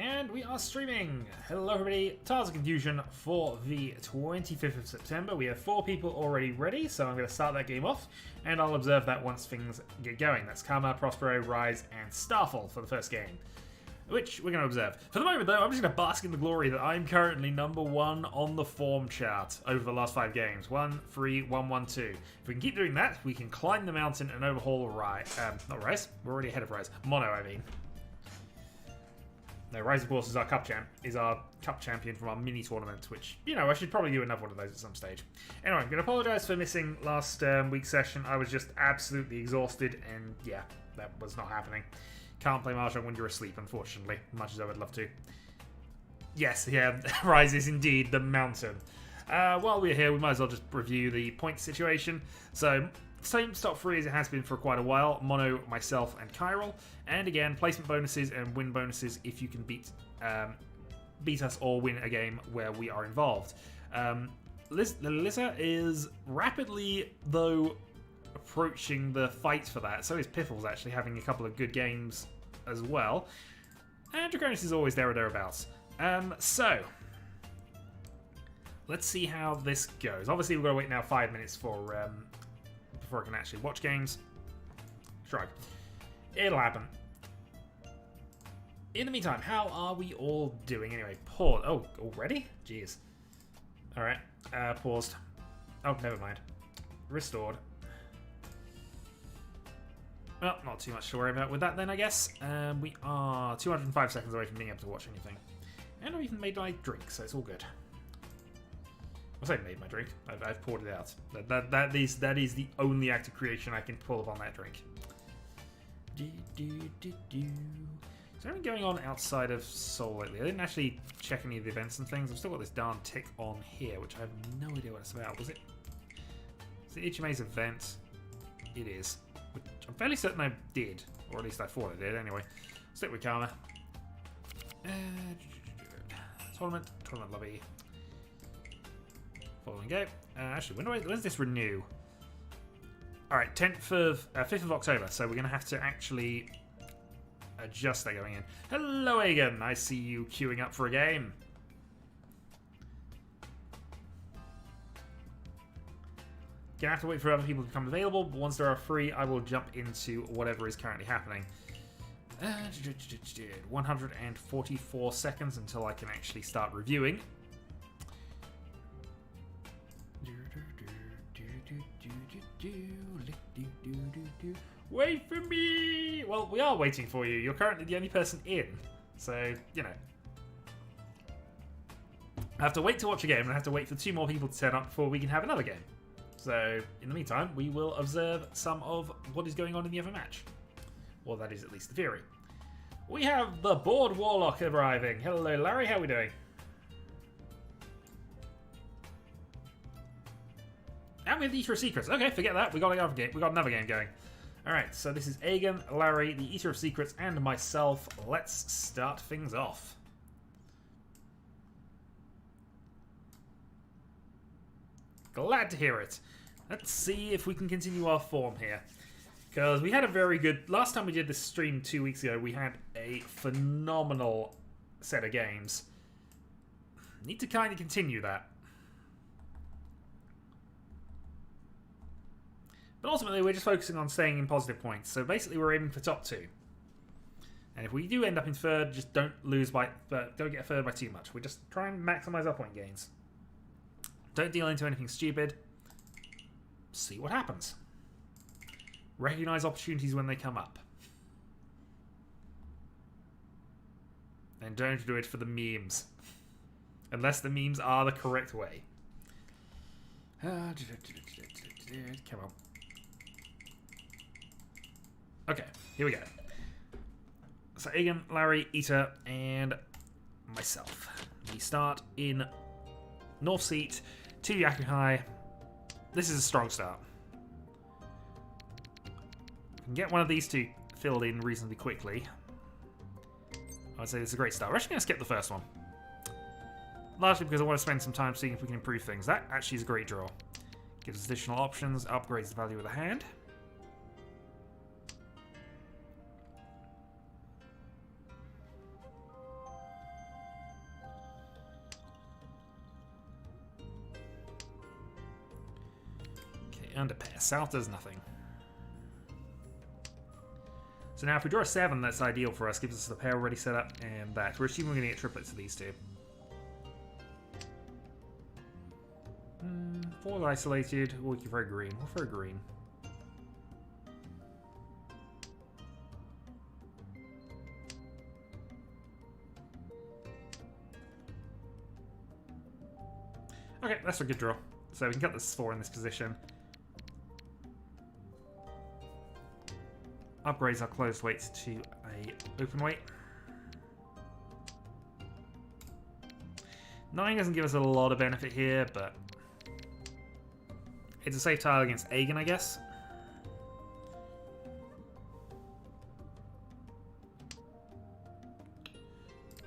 And we are streaming. Hello everybody, Tales of Confusion for the 25th of September. We have 4 people already ready, so I'm going to start that game off, and I'll observe that once things get going. That's Karma, Prospero, Rise, and Starfall for the first game, which we're going to observe. For the moment though, I'm just going to bask in the glory that I'm currently #1 on the form chart over the last 5 games. 1, 3, 1, 1, 2. If we can keep doing that, we can climb the mountain and overhaul Rise. Not Rise, we're already ahead of Rise. Mono, I mean. No, Rise, of course, is our cup champion from our mini tournament, which, you know, I should probably do another one of those at some stage. Anyway, I'm going to apologise for missing last week's session. I was just absolutely exhausted, and yeah, that was not happening. Can't play Mahjong when you're asleep, unfortunately, much as I would love to. Yes, yeah, Rise is indeed the mountain. While we're here, we might as well just review the point situation. So, same top 3 as it has been for quite a while. Mono, myself, and Chiral. And again, placement bonuses and win bonuses if you can beat us or win a game where we are involved. Lisa is rapidly, though, approaching the fight for that. So is Piffles, actually, having a couple of good games as well. And Draconis is always there or thereabouts. So, let's see how this goes. Obviously, we've got to wait now 5 minutes for before I can actually watch games. Shrug. It'll happen. In the meantime, how are we all doing anyway? Pause. Oh, already? Jeez. Alright. Paused. Oh, never mind. Restored. Well, not too much to worry about with that then, I guess. We are 205 seconds away from being able to watch anything. And I've even made my drink, so it's all good. I say made my drink. I've poured it out. That is the only act of creation I can pull upon that drink. Is there anything going on outside of Seoul lately? I didn't actually check any of the events and things. I've still got this darn tick on here, which I have no idea what it's about. Is it Ichime's event? It is. Which I'm fairly certain I did. Or at least I thought I did, anyway. Stick with Karma. Tournament lobby. Follow and go. Actually, when's this renew? Alright, 5th of October, so we're going to have to actually adjust that going in. Hello, Aegon. I see you queuing up for a game. Gonna have to wait for other people to become available, but once there are free, I will jump into whatever is currently happening. 144 seconds until I can actually start reviewing. Wait for me! Well, we are waiting for you. You're currently the only person in. So, you know. I have to wait to watch a game, and I have to wait for 2 more people to turn up before we can have another game. So, in the meantime, we will observe some of what is going on in the other match. Well, that is at least the theory. We have the Board Warlock arriving. Hello, Larry. How are we doing? And we have the Eater of Secrets. Okay, forget that. We got another game going. Alright, so this is Aegon, Larry, the Eater of Secrets, and myself. Let's start things off. Glad to hear it. Let's see if we can continue our form here. Because we had a very good... Last time we did this stream 2 weeks ago, we had a phenomenal set of games. Need to kind of continue that. But ultimately, we're just focusing on staying in positive points. So basically, we're aiming for top 2. And if we do end up in 3rd, just don't get 3rd by too much. We just try and maximize our point gains. Don't deal into anything stupid. See what happens. Recognize opportunities when they come up. And don't do it for the memes. Unless the memes are the correct way. Come on. Okay, here we go. So Aegon, Larry, Eater, and myself. We start in North Seat, 2 Yakuhai. This is a strong start. We can get one of these 2 filled in reasonably quickly. I would say this is a great start. We're actually going to skip the first one. Largely because I want to spend some time seeing if we can improve things. That actually is a great draw. Gives us additional options, upgrades the value of the hand. And a pair. South does nothing. So now if we draw a 7, that's ideal for us. Gives us the pair already set up and that. We're assuming we're going to get triplets of these two. 4 isolated. We can throw green. We'll throw green. Okay, that's a good draw. So we can cut this 4 in this position. Upgrades our closed weights to a open weight. 9 doesn't give us a lot of benefit here, but it's a safe tile against Aegon, I guess.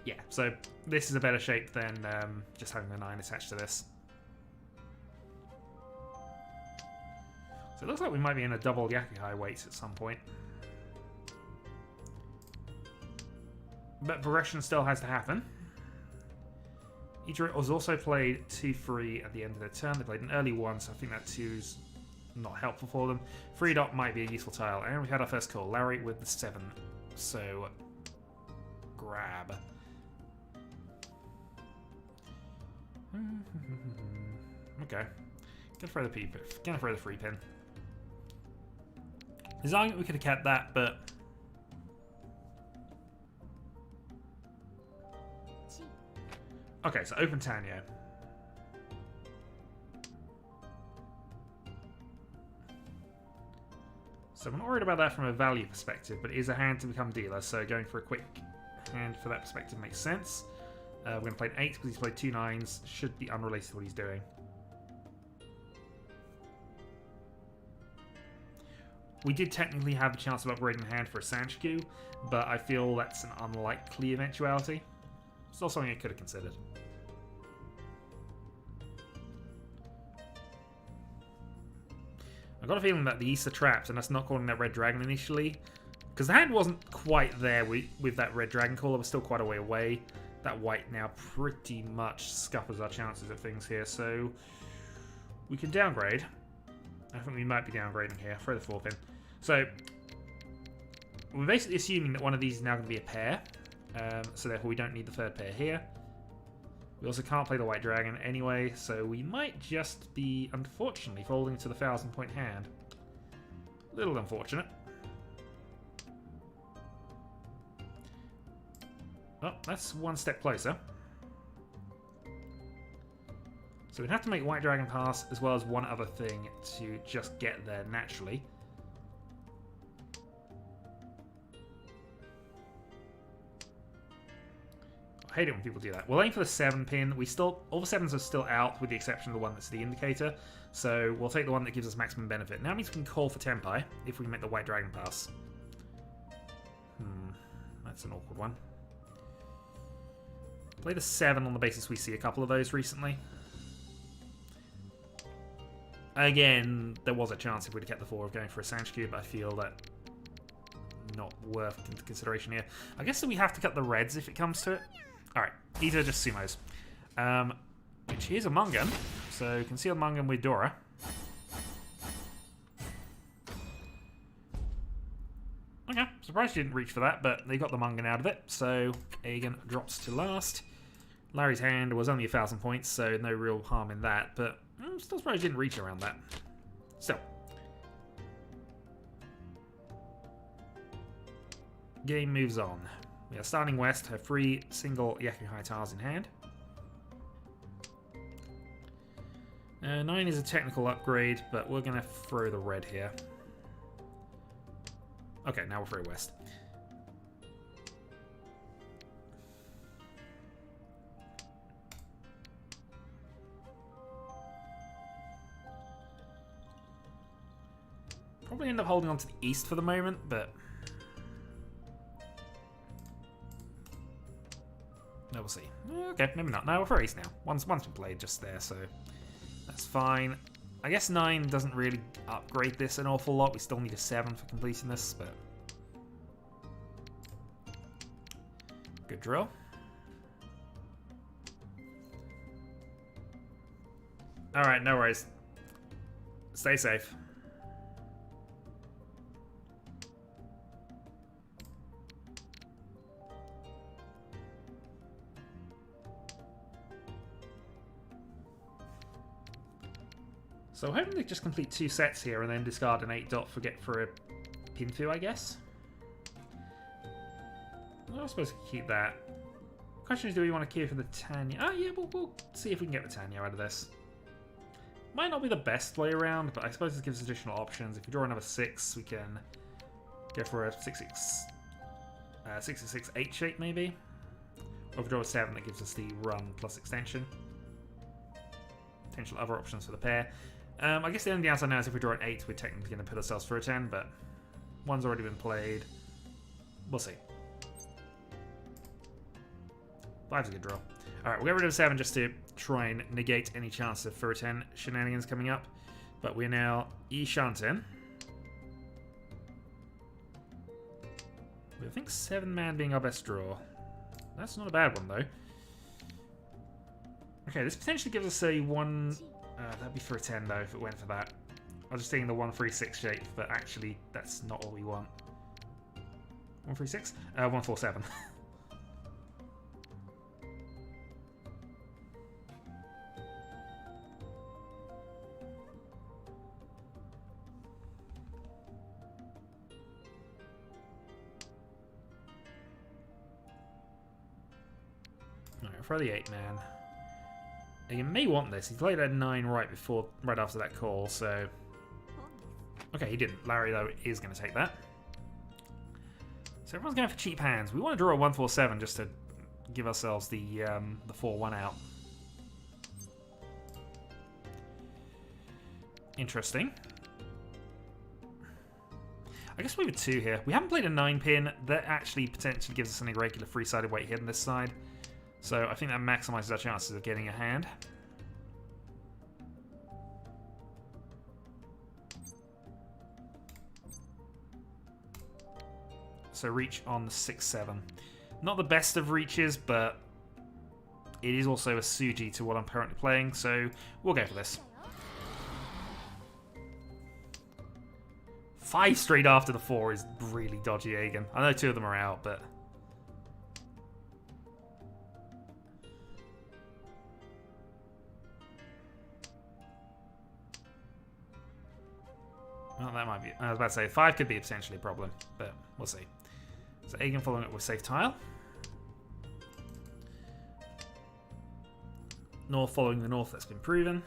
Yeah, so this is a better shape than just having the 9 attached to this. So it looks like we might be in a double Yakuhai weight at some point. But progression still has to happen. Ichiro was also played 2-3 at the end of the turn. They played an early 1, so I think that 2's not helpful for them. 3 dot might be a useful tile. And we had our first call. Larry with the 7. So, grab. Okay. Gonna throw the 3 pin. There's an argument we could have kept that, but okay, so open Tanyo. So I'm not worried about that from a value perspective, but it is a hand to become dealer, so going for a quick hand for that perspective makes sense. We're going to play an 8 because he's played 2 9s. Should be unrelated to what he's doing. We did technically have a chance of upgrading the hand for a Sanchiku, but I feel that's an unlikely eventuality. Still something I could have considered. I've got a feeling that the East are trapped, and that's not calling that Red Dragon initially. Because the hand wasn't quite there with that Red Dragon call, it was still quite a way away. That white now pretty much scuppers our chances of things here, so we can downgrade. I think we might be downgrading here. Throw the 4 pin. So we're basically assuming that one of these is now going to be a pair, so therefore we don't need the 3rd pair here. We also can't play the White Dragon anyway, so we might just be, unfortunately, folding to the 1,000-point hand. A little unfortunate. Oh, that's one step closer. So we'd have to make White Dragon pass, as well as one other thing to just get there naturally. I hate it when people do that. We'll aim for the 7 pin. All the 7s are still out, with the exception of the one that's the indicator. So we'll take the one that gives us maximum benefit. Now it means we can call for Tenpai if we make the White Dragon pass. That's an awkward one. Play the 7 on the basis we see a couple of those recently. Again, there was a chance if we'd have kept the 4 of going for a Sanchiku, but I feel that not worth consideration here. I guess that we have to cut the reds if it comes to it. Alright, these are just sumos. Which here's a Mungan, so concealed Mungan with Dora. Okay, surprised you didn't reach for that, but they got the Mungan out of it, so Aegon drops to last. Larry's hand was only 1,000 points, so no real harm in that, but I'm still surprised you didn't reach around that. Still. Game moves on. We are starting west, have 3 single Yakuhai tiles in hand. 9 is a technical upgrade, but we're going to throw the red here. Okay, now we'll throw west. Probably end up holding on to the east for the moment, but no, we'll see. Okay, maybe not. No, we'll throw east now. One's been played just there, so that's fine. I guess 9 doesn't really upgrade this an awful lot. We still need a 7 for completing this, but good drill. Alright, no worries. Stay safe. So I'm hoping to just complete 2 sets here and then discard an 8 dot for a Pinfu, I guess. I suppose we can keep that. Question is, do we want to keep for the Tanya? Oh yeah, we'll see if we can get the Tanya out of this. Might not be the best way around, but I suppose this gives us additional options. If we draw another 6, we can go for a 6-6, 8 shape maybe. Or if we draw a 7, that gives us the run plus extension. Potential other options for the pair. I guess the only downside now is if we draw an 8, we're technically going to put ourselves for a 10, but 1's already been played. We'll see. 5's a good draw. Alright, we'll get rid of 7 just to try and negate any chance of for a 10 shenanigans coming up. But we're now E-Shanten. I think 7-man being our best draw. That's not a bad one, though. Okay, this potentially gives us a 1... that'd be for a 10, though, if it went for that. I was just thinking the 1-3-6 shape, but actually, that's not what we want. 1-3-6? 1-4-7. Alright, for the 8-man. You may want this. He played at 9 right after that call, so... Okay, he didn't. Larry, though, is going to take that. So everyone's going for cheap hands. We want to draw a 1-4-7 just to give ourselves the 4-1 out. Interesting. I guess we have a 2 here. We haven't played a 9-pin. That actually potentially gives us an irregular 3-sided weight hit on this side. So I think that maximizes our chances of getting a hand. So reach on the 6-7. Not the best of reaches, but it is also a Suji to what I'm currently playing, so we'll go for this. 5 straight after the 4 is really dodgy, Aegon. I know 2 of them are out, but... Well, that might be... I was about to say, 5 could be potentially a problem, but we'll see. So Aegon following it with safe tile. North following the north, that's been proven.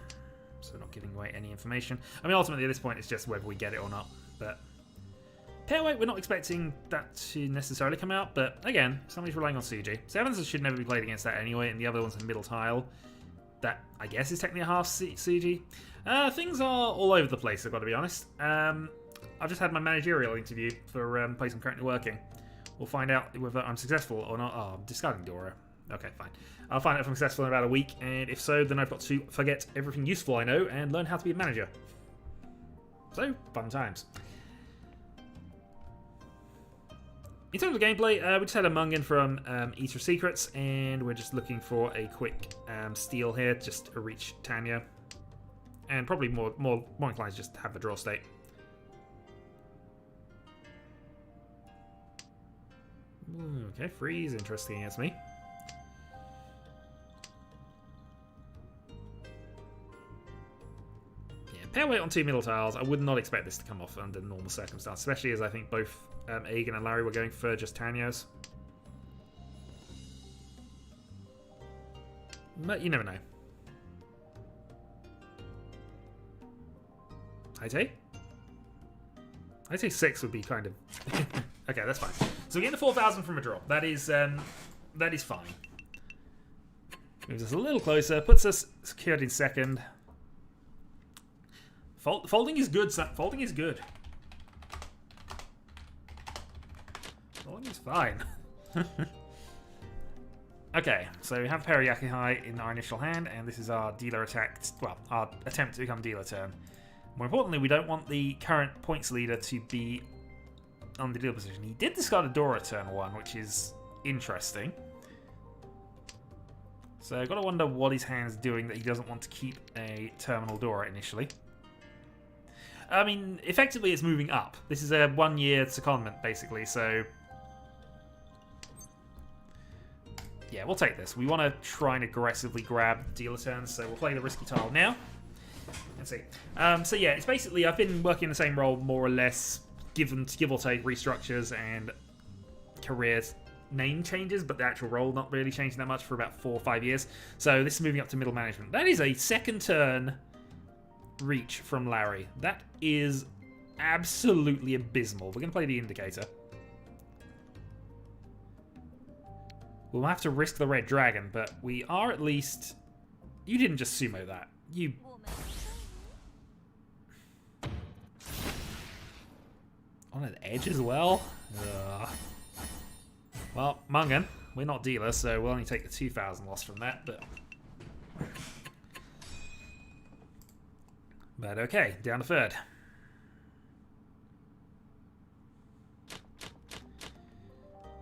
So not giving away any information. I mean, ultimately at this point, it's just whether we get it or not. But pair weight, we're not expecting that to necessarily come out. But again, somebody's relying on Suji. 7s should never be played against that anyway, and the other one's a middle tile. That, I guess, is technically a half Suji. Things are all over the place, I've got to be honest. I've just had my managerial interview for a place I'm currently working. We'll find out whether I'm successful or not. Oh, I'm discarding Dora. Okay, fine. I'll find out if I'm successful in about a week, and if so, then I've got to forget everything useful I know and learn how to be a manager. So, fun times. In terms of gameplay, we just had a Mungan from Eater Secrets, and we're just looking for a quick steal here, just to reach Tanya. And probably more inclined to just have the draw state. Ooh, okay, freeze, interesting against me. Yeah, pair weight on 2 middle tiles. I would not expect this to come off under normal circumstances, especially as I think both Aegon and Larry were going for just Tanya's. But you never know. I'd say 6 would be kind of... Okay, that's fine. So we get the 4,000 from a draw. That is fine. Moves us a little closer, puts us secured in second. Folding is good, son. Folding is good. Folding is fine. Okay, so we have Periyaki High in our initial hand, and this is our dealer attack. Well, our attempt to become dealer turn. More importantly, we don't want the current points leader to be on the dealer position. He did discard a Dora turn 1, which is interesting. So I've got to wonder what his hand's doing that he doesn't want to keep a terminal Dora initially. I mean, effectively it's moving up. This is a 1-year secondment, basically, so... Yeah, we'll take this. We want to try and aggressively grab dealer turns, so we'll play the risky tile now. Let's see. So yeah, it's basically I've been working the same role more or less, give or take restructures and careers name changes, but the actual role not really changing that much for about 4 or 5 years. So this is moving up to middle management. That is a second turn reach from Larry. That is absolutely abysmal. We're going to play the indicator. We'll have to risk the red dragon, but we are at least... You didn't just sumo that. You... On an edge as well? Ugh. Well, Mungan, we're not dealer, so we'll only take the 2,000 loss from that, but... But okay, down to third.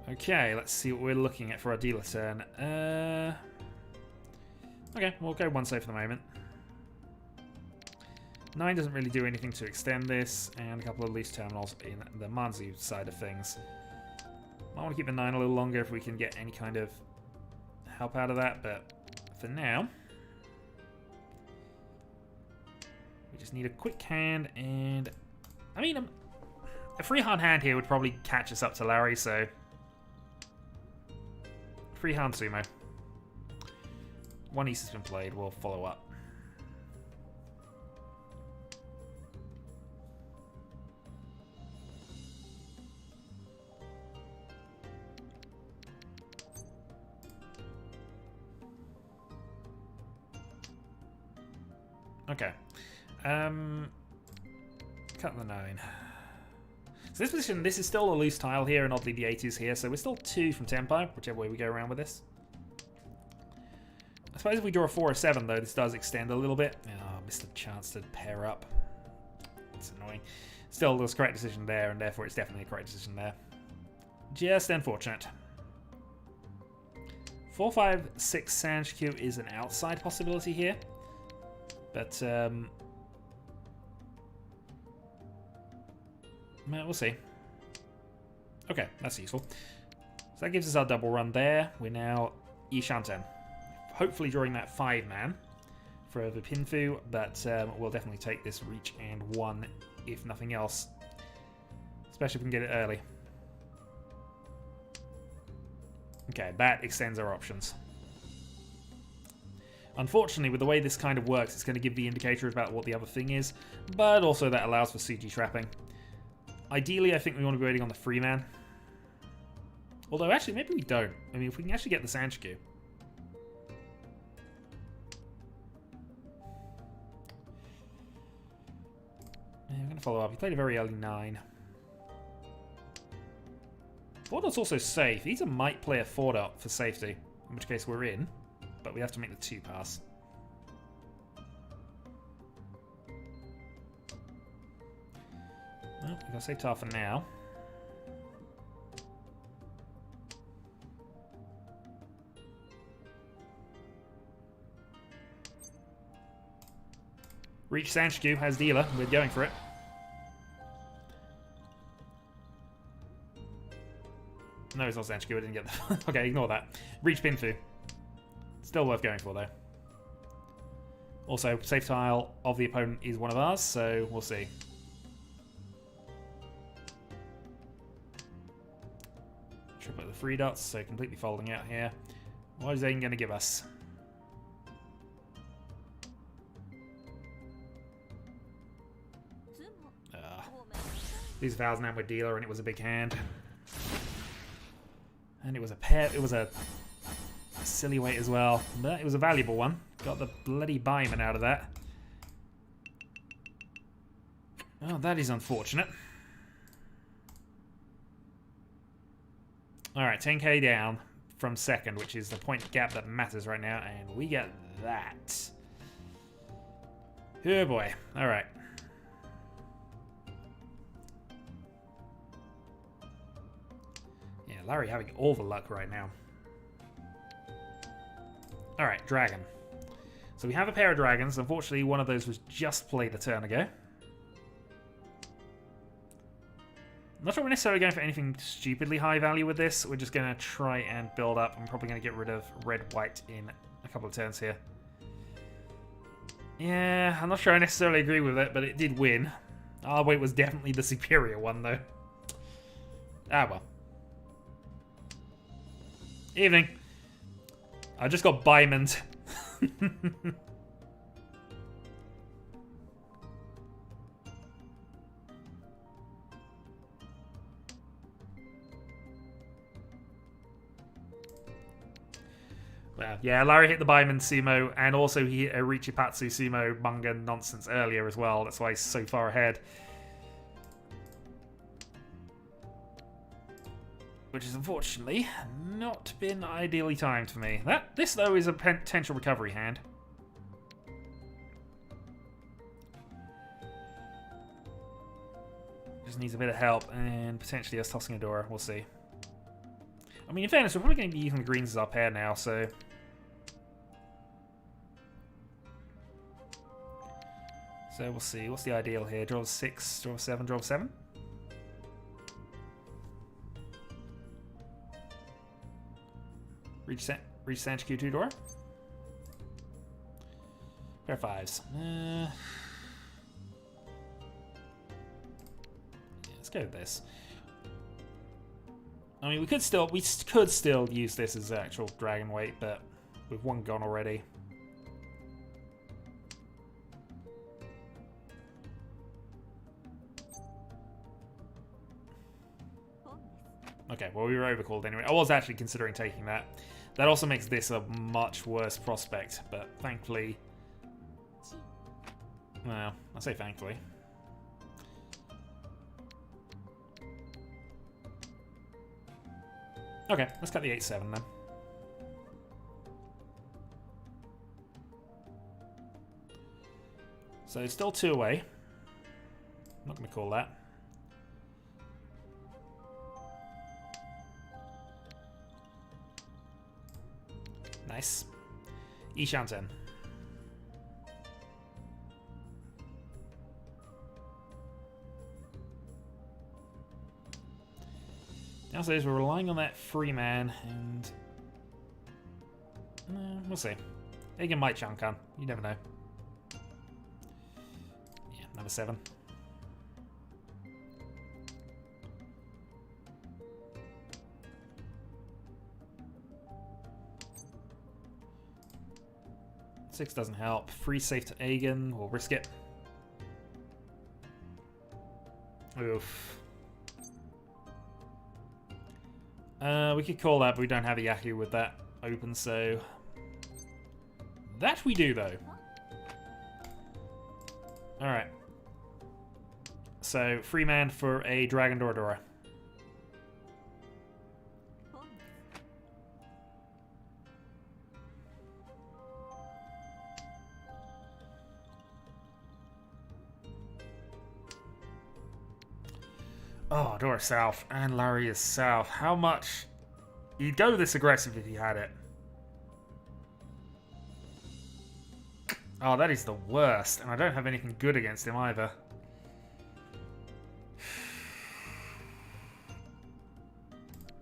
Okay, let's see what we're looking at for our dealer turn. Okay, we'll go 1 save for the moment. 9 doesn't really do anything to extend this, and a couple of loose terminals in the Manzu side of things. Might want to keep the 9 a little longer if we can get any kind of help out of that, but for now, we just need a quick hand, and I mean, a free hard hand here would probably catch us up to Larry, so free hand sumo. 1 East has been played, we'll follow up. Okay. Cut the 9. So this position, this is still a loose tile here, and oddly the 8 is here, so we're still 2 from Tenpai, whichever way we go around with this. I suppose if we draw a 4 or 7, though, this does extend a little bit. Oh, missed a chance to pair up. It's annoying. Still, there's a correct decision there, and therefore it's definitely a correct decision there. Just unfortunate. 4-5-6 Sanshikyu is an outside possibility here. But, we'll see. Okay, that's useful. So that gives us our double run there. We're now Ishanten. Hopefully drawing that 5-man for the Pinfu, but we'll definitely take this reach and 1, if nothing else. Especially if we can get it early. Okay, that extends our options. Unfortunately, with the way this kind of works, it's going to give the indicator about what the other thing is, but also that allows for CG trapping. Ideally, I think we want to be waiting on the free man. Although, actually, maybe we don't. I mean, if we can actually get the Sanshikyu. Yeah, I'm going to follow up. He played a very early 9. 4-dot's also safe. He might play a 4-dot for safety, in which case we're in. But we have to make the 2 pass. Well, we're going to save tile for now. Reach Sanshikyu has dealer. We're going for it. No, it's not Sanshikyu. I didn't get that. Okay, ignore that. Reach Pinfu. Still worth going for, though. Also, safe tile of the opponent is one of ours, so we'll see. Triple the 3 dots, so completely folding out here. What is Aiden going to give us? These 1,000 amp with dealer, and it was a big hand. And it was a pair. It was a silly weight as well, but it was a valuable one. Got the bloody buyman out of that. Oh, that is unfortunate. Alright, 10k down from second, which is the point gap that matters right now, and we get that. Oh boy. Alright. Yeah, Larry having all the luck right now. Alright, dragon. So we have a pair of dragons. Unfortunately, one of those was just played a turn ago. I'm not sure we're necessarily going for anything stupidly high value with this. We're just going to try and build up. I'm probably going to get rid of red-white in a couple of turns here. Yeah, I'm not sure I necessarily agree with it, but it did win. Our weight was definitely the superior one, though. Ah, well. Evening. I just got Bymond. Well, yeah, Larry hit the Bymond sumo, and also he hit a Riichi sumo manga nonsense earlier as well. That's why he's so far ahead. Which has unfortunately not been ideally timed for me. This, though, is a potential recovery hand. Just needs a bit of help, and potentially us tossing a Dora. We'll see. I mean, in fairness, we're probably going to be using the greens as our pair now, so... So we'll see. What's the ideal here? Draw 6, draw 7, draw 7? Reach Santa Q2 Dora. Pair of 5s. Let's go with this. I mean, we could still use this as actual dragon weight, but with one gone already. Okay, well, we were overcalled anyway. I was actually considering taking that. That also makes this a much worse prospect, but thankfully... Well, I say thankfully. Okay, let's cut the 8-7 then. So still 2 away. I'm not going to call that. Nice. Ishanten. Downstairs, we're relying on that free man, and we'll see. Egan might chunk on. You never know. Yeah, number 7. Six doesn't help. Free safe to Egan. We'll risk it. Oof. We could call that, but we don't have a Yaku with that open, so... That we do, though. Alright. So, free man for a Dragon Dora. Oh, Dora south, and Larry is south. How much? You'd go this aggressive if you had it. Oh, that is the worst, and I don't have anything good against him either.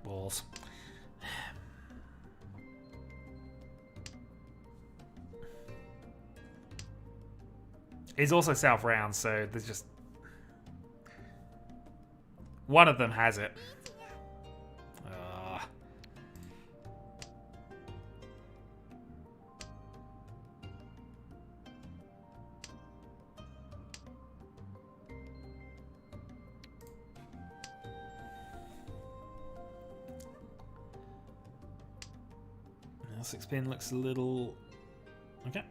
Balls. He's also south round, so there's just... One of them has it. Now 6-pin looks a little... Okay.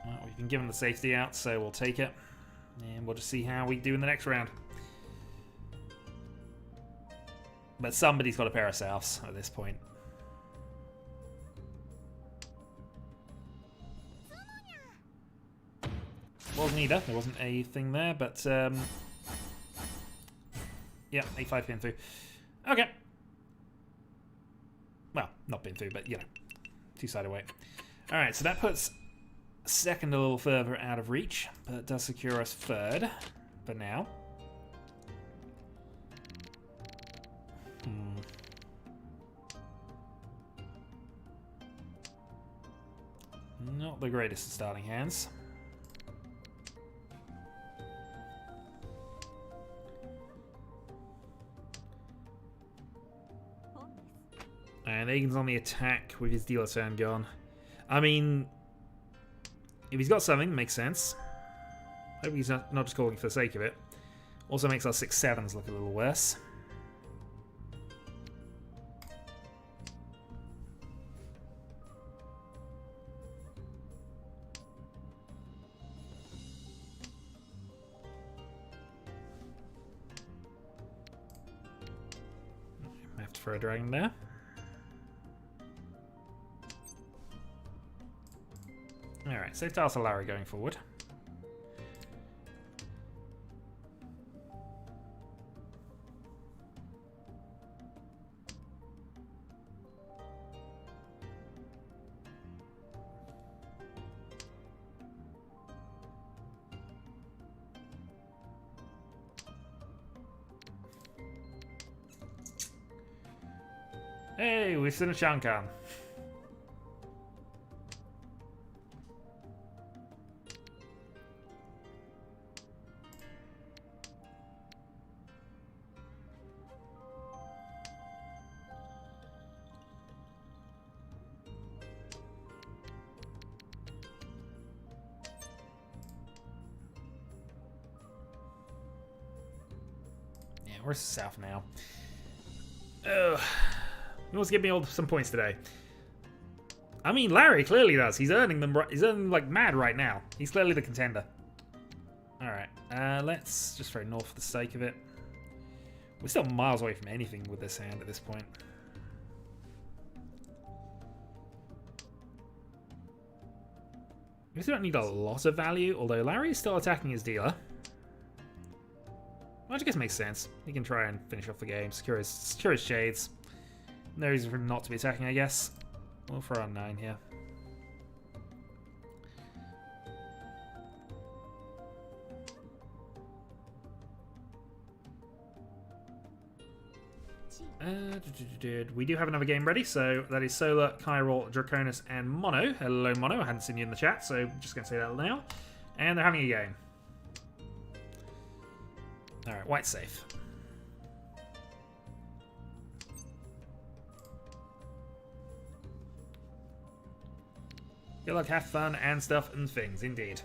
Well, we've been given the safety out, so we'll take it. And we'll just see how we do in the next round. But somebody's got a pair of souths at this point. Wasn't either. There wasn't a thing there, but... yeah, A5 pin through. Okay. Well, not pin through, but, you know. Two-sided weight. Alright, so that puts... second a little further out of reach, but it does secure us third for now. Not the greatest of starting hands. And Agen's on the attack with his dealer turn gone. I mean, if he's got something, it makes sense. Hope he's not just calling for the sake of it. Also makes our 6/7s look a little worse. I have to throw a dragon there. Alright, so Tarsa Larry going forward. Hey, we've seen a Shankan. Yeah, where's the south now? Ugh. He wants to give me all some points today. I mean, Larry clearly does. He's earning them. He's earning like mad right now. He's clearly the contender. All right, let's just throw north for the sake of it. We're still miles away from anything with this hand at this point. We still don't need a lot of value, although Larry is still attacking his dealer. Which I guess makes sense. He can try and finish off the game, secure his shades. No reason for him not to be attacking, I guess. We'll throw on 9 here. We do have another game ready, so that is Solar, Chiral, Draconis, and Mono. Hello, Mono. I hadn't seen you in the chat, so I'm just going to say that now. And they're having a game. Alright, white's safe. Good luck, have fun, and stuff and things, indeed.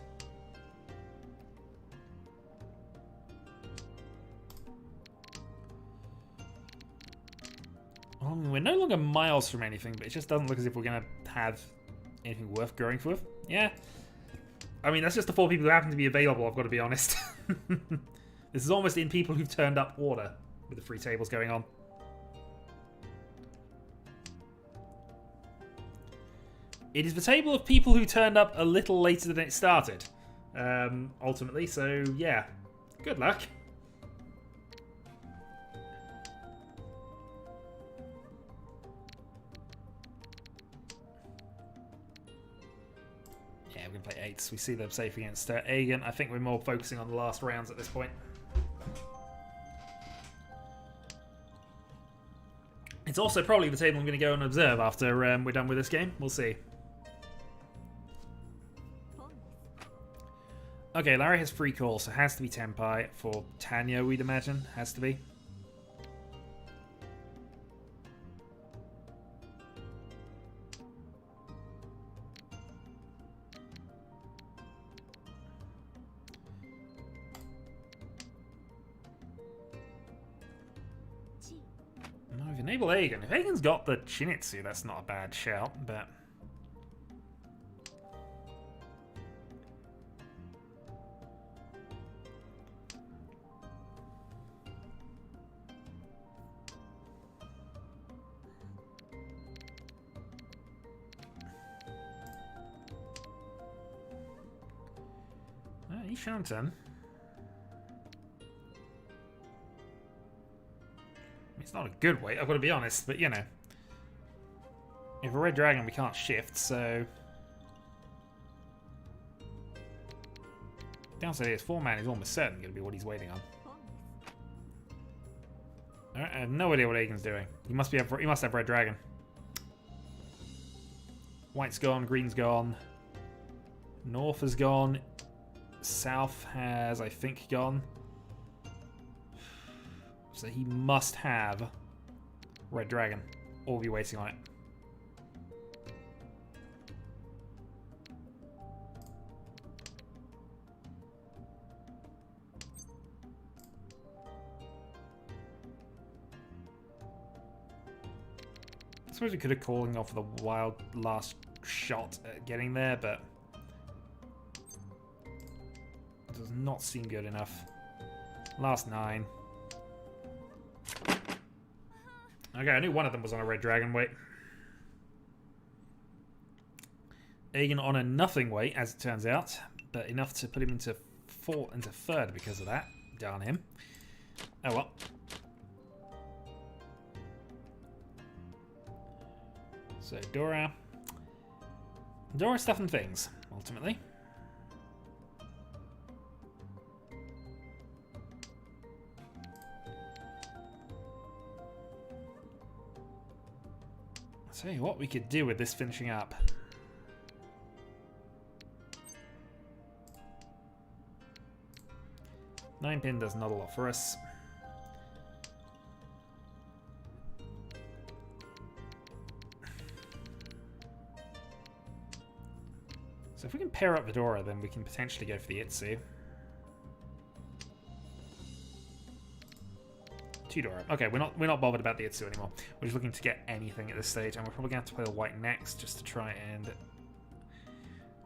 We're no longer miles from anything, but it just doesn't look as if we're going to have anything worth going for. Yeah. I mean, that's just the 4 people who happen to be available, I've got to be honest. This is almost in people who've turned up order, with the 3 tables going on. It is the table of people who turned up a little later than it started, ultimately, so yeah, good luck. Yeah, we're going to play 8s. We see them safe against Aegon. I think we're more focusing on the last rounds at this point. It's also probably the table I'm going to go and observe after we're done with this game. We'll see. Okay, Larry has free call, so it has to be Tenpai for Tanya, we'd imagine. Has to be. No, we've enabled Aegon. If Aegon's got the Chinitsu, that's not a bad shout, but... Shanton. It's not a good weight, I've got to be honest, but you know. If a red dragon, we can't shift, so... Downside is 4-man is almost certainly going to be what he's waiting on. Alright, I have no idea what Aegon's doing. He must have red dragon. White's gone, green's gone. North has gone. South has, I think, gone. So he must have Red Dragon. Or be waiting on it. I suppose we could have called off the wild last shot at getting there, but it does not seem good enough. Last 9. Okay, I knew one of them was on a Red Dragon weight. Aegon on a nothing weight, as it turns out, but enough to put him into third because of that. Darn him. Oh well. So Dora stuff and things, ultimately. I'll tell you what we could do with this finishing up. Nine pin does not a lot for us. So if we can pair up Vidora, then we can potentially go for the Itsu. 2 Dora. Okay, we're not bothered about the Itsu anymore. We're just looking to get anything at this stage, and we're probably going to have to play the white next just to try and...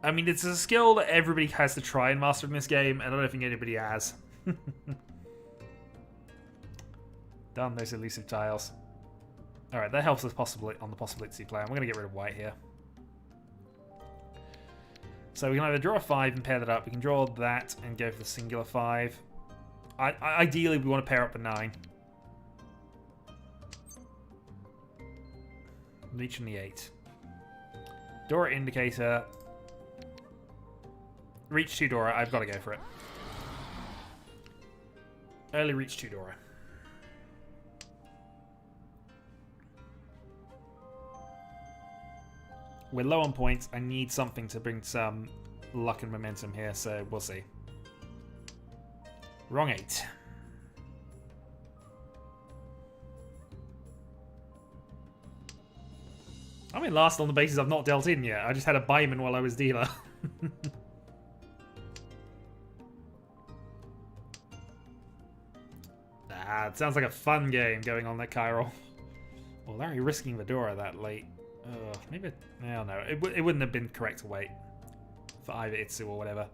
I mean, it's a skill that everybody has to try and master in this game, and I don't think anybody has. Damn those elusive tiles. Alright, that helps us possibly on the possible Itsu play. I'm going to get rid of white here. So we can either draw a 5 and pair that up. We can draw that and go for the singular 5. Ideally, we want to pair up a 9. Reaching the 8. Dora Indicator. Reach 2 Dora. I've got to go for it. Early reach 2 Dora. We're low on points. I need something to bring some luck and momentum here, so we'll see. Wrong 8. I'm in last on the basis I've not dealt in yet. I just had a Buyman while I was dealer. It sounds like a fun game going on that Chiral. Well, Larry risking Vidora that late. Maybe... No, it wouldn't have been correct to wait for either Itsu or whatever.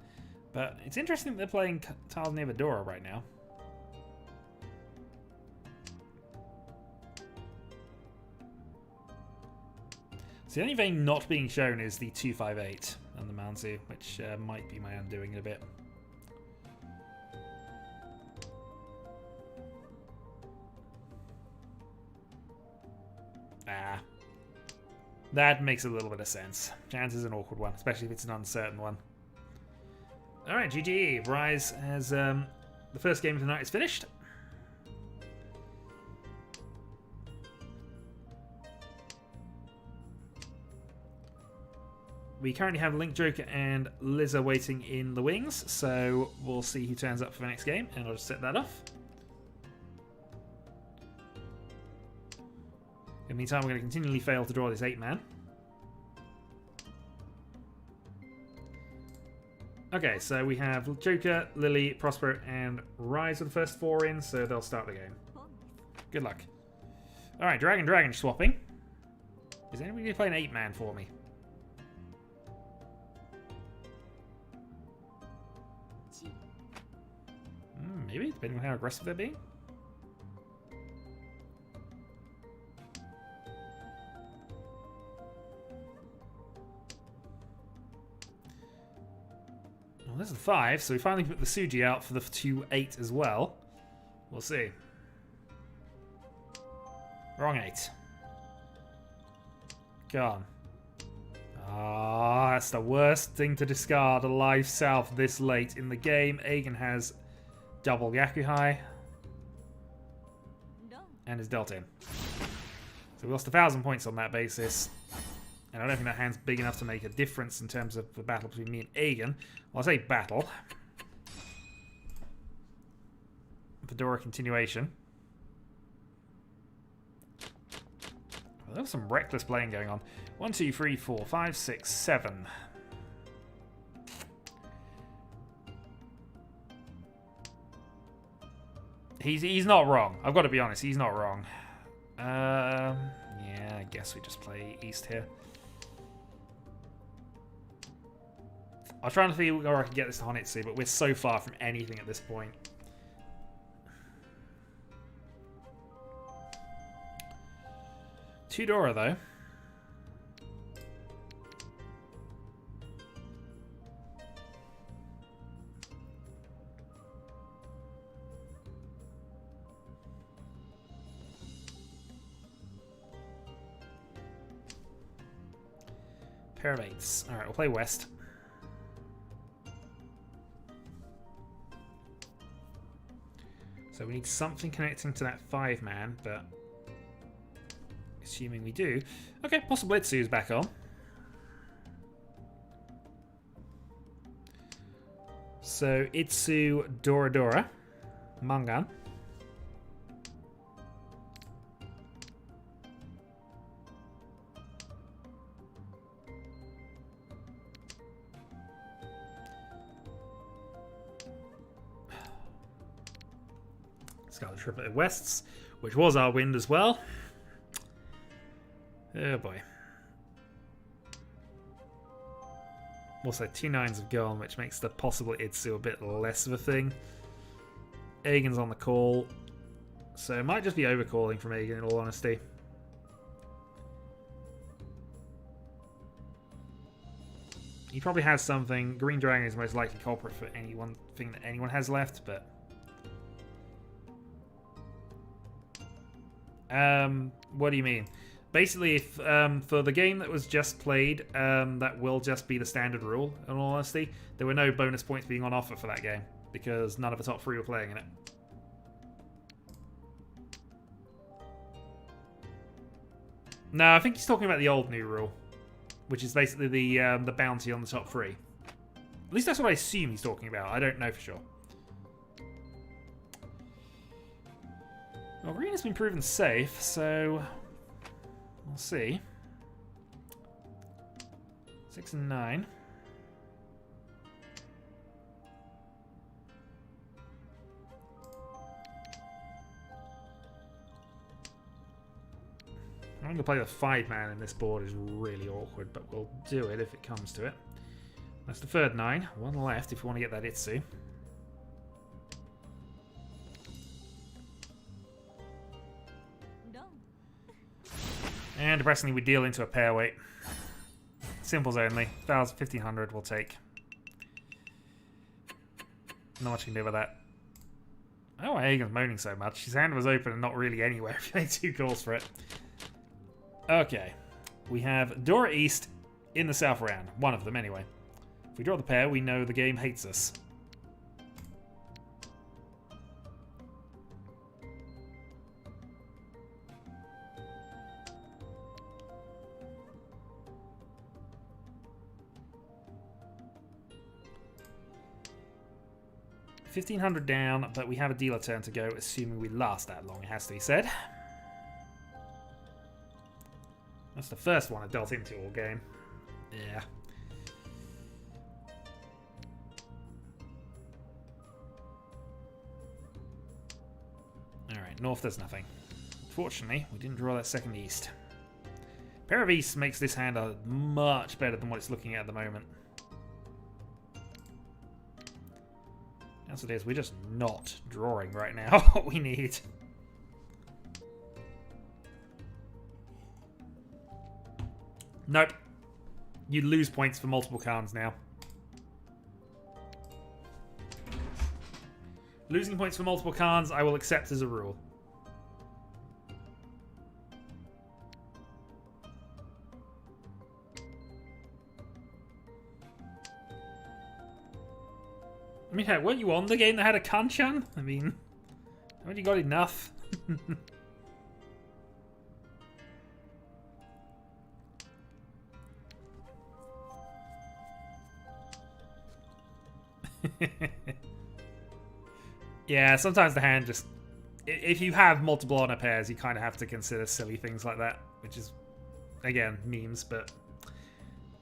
But it's interesting that they're playing tiles near Vidora right now. So the only vein not being shown is the 258 and the Manzu, which might be my undoing in a bit. That makes a little bit of sense. Chance is an awkward one, especially if it's an uncertain one. Alright, GG. Rise has... the first game of the night is finished. We currently have Link Joker and Liza waiting in the wings, so we'll see who turns up for the next game, and I'll just set that off. In the meantime, we're going to continually fail to draw this 8-man. Okay, so we have Joker, Lily, Prospero, and Rise are the first 4 in, so they'll start the game. Good luck. Alright, Dragon swapping. Is anybody going to play an 8-man for me? Maybe, depending on how aggressive they're being. Well, there's the 5, so we finally put the Suji out for the 2-8 as well. We'll see. Wrong 8. Gone. Ah, that's the worst thing to discard a live south this late in the game. Aegon has double Yakuhai and is dealt in. So we lost 1,000 points on that basis. And I don't think that hand's big enough to make a difference in terms of the battle between me and Aegon. Well, I say battle. Fedora continuation. Well, there was some reckless playing going on. 1, 2, 3, 4, 5, 6, 7. He's not wrong. I've got to be honest, he's not wrong. Yeah, I guess we just play east here. I was trying to think where I could get this to Honitsu, but we're so far from anything at this point. Tudora, though. Pair of 8s. Alright, we'll play west. So we need something connecting to that 5-man, but assuming we do. Okay, possible Itsu's back on. So Itsu, Dora, Mangan. Scarlet Triplet Wests, which was our wind as well. Oh boy. Also, 2 9s have gone, which makes the possible Itsu a bit less of a thing. Aegon's on the call, so it might just be overcalling from Aegon in all honesty. He probably has something. Green Dragon is the most likely culprit for anything that anyone has left, but what do you mean? Basically, if for the game that was just played, that will just be the standard rule, in all honesty. There were no bonus points being on offer for that game, because none of the top 3 were playing in it. No, I think he's talking about the old new rule, which is basically the bounty on the top 3. At least that's what I assume he's talking about. I don't know for sure. Well, Green has been proven safe, so we'll see. 6 and 9. I'm going to play the 5-man in this board is really awkward, but we'll do it if it comes to it. That's the third 9. 1 left if we want to get that Itsu. And depressingly, we deal into a pair weight. Simples only. 1,500 we'll take. Not much you can do about that. Oh, Aegon's moaning so much. His hand was open and not really anywhere if you made 2 calls for it. Okay. We have Dora East in the south round. One of them, anyway. If we draw the pair, we know the game hates us. $1,500 down, but we have a dealer turn to go, assuming we last that long, it has to be said. That's the first one I dealt into all game. Yeah. Alright, north there's nothing. Fortunately, we didn't draw that second east. Pair of east makes this hand much better than what it's looking at the moment. As it is, we're just not drawing right now what we need. Nope. You lose points for multiple cards now. Losing points for multiple cards, I will accept as a rule. I mean, weren't you on the game that had a Kanchan? I mean, haven't you got enough? Yeah, sometimes the hand just... If you have multiple honor pairs, you kind of have to consider silly things like that, which is, again, memes, but...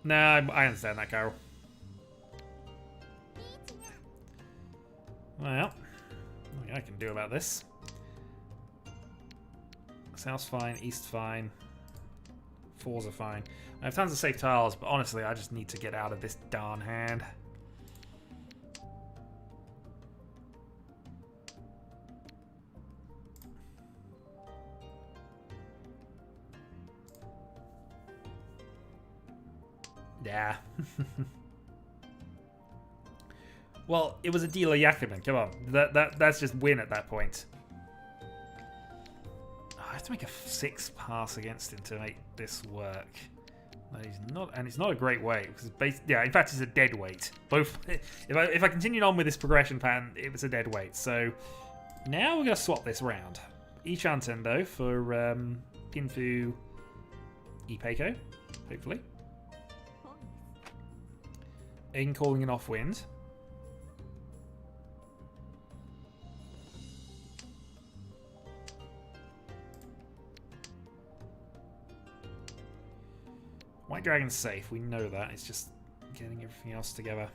No, I understand that, Carol. Well, nothing I can do about this. South's fine, East's fine. Fours are fine. I have tons of safe tiles, but honestly, I just need to get out of this darn hand. Yeah. Well, it was a dealer Yakuman. Come on, that's just win at that point. Oh, I have to make a 6 pass against him to make this work. No, he's not, and it's not a great weight because yeah, in fact, it's a dead weight. Both. If I continued on with this progression pattern, it was a dead weight. So now we're gonna swap this round. Ichan for Pinfu Ipeiko, hopefully. Aiden calling an off-wind. White Dragon's safe, we know that. It's just getting everything else together.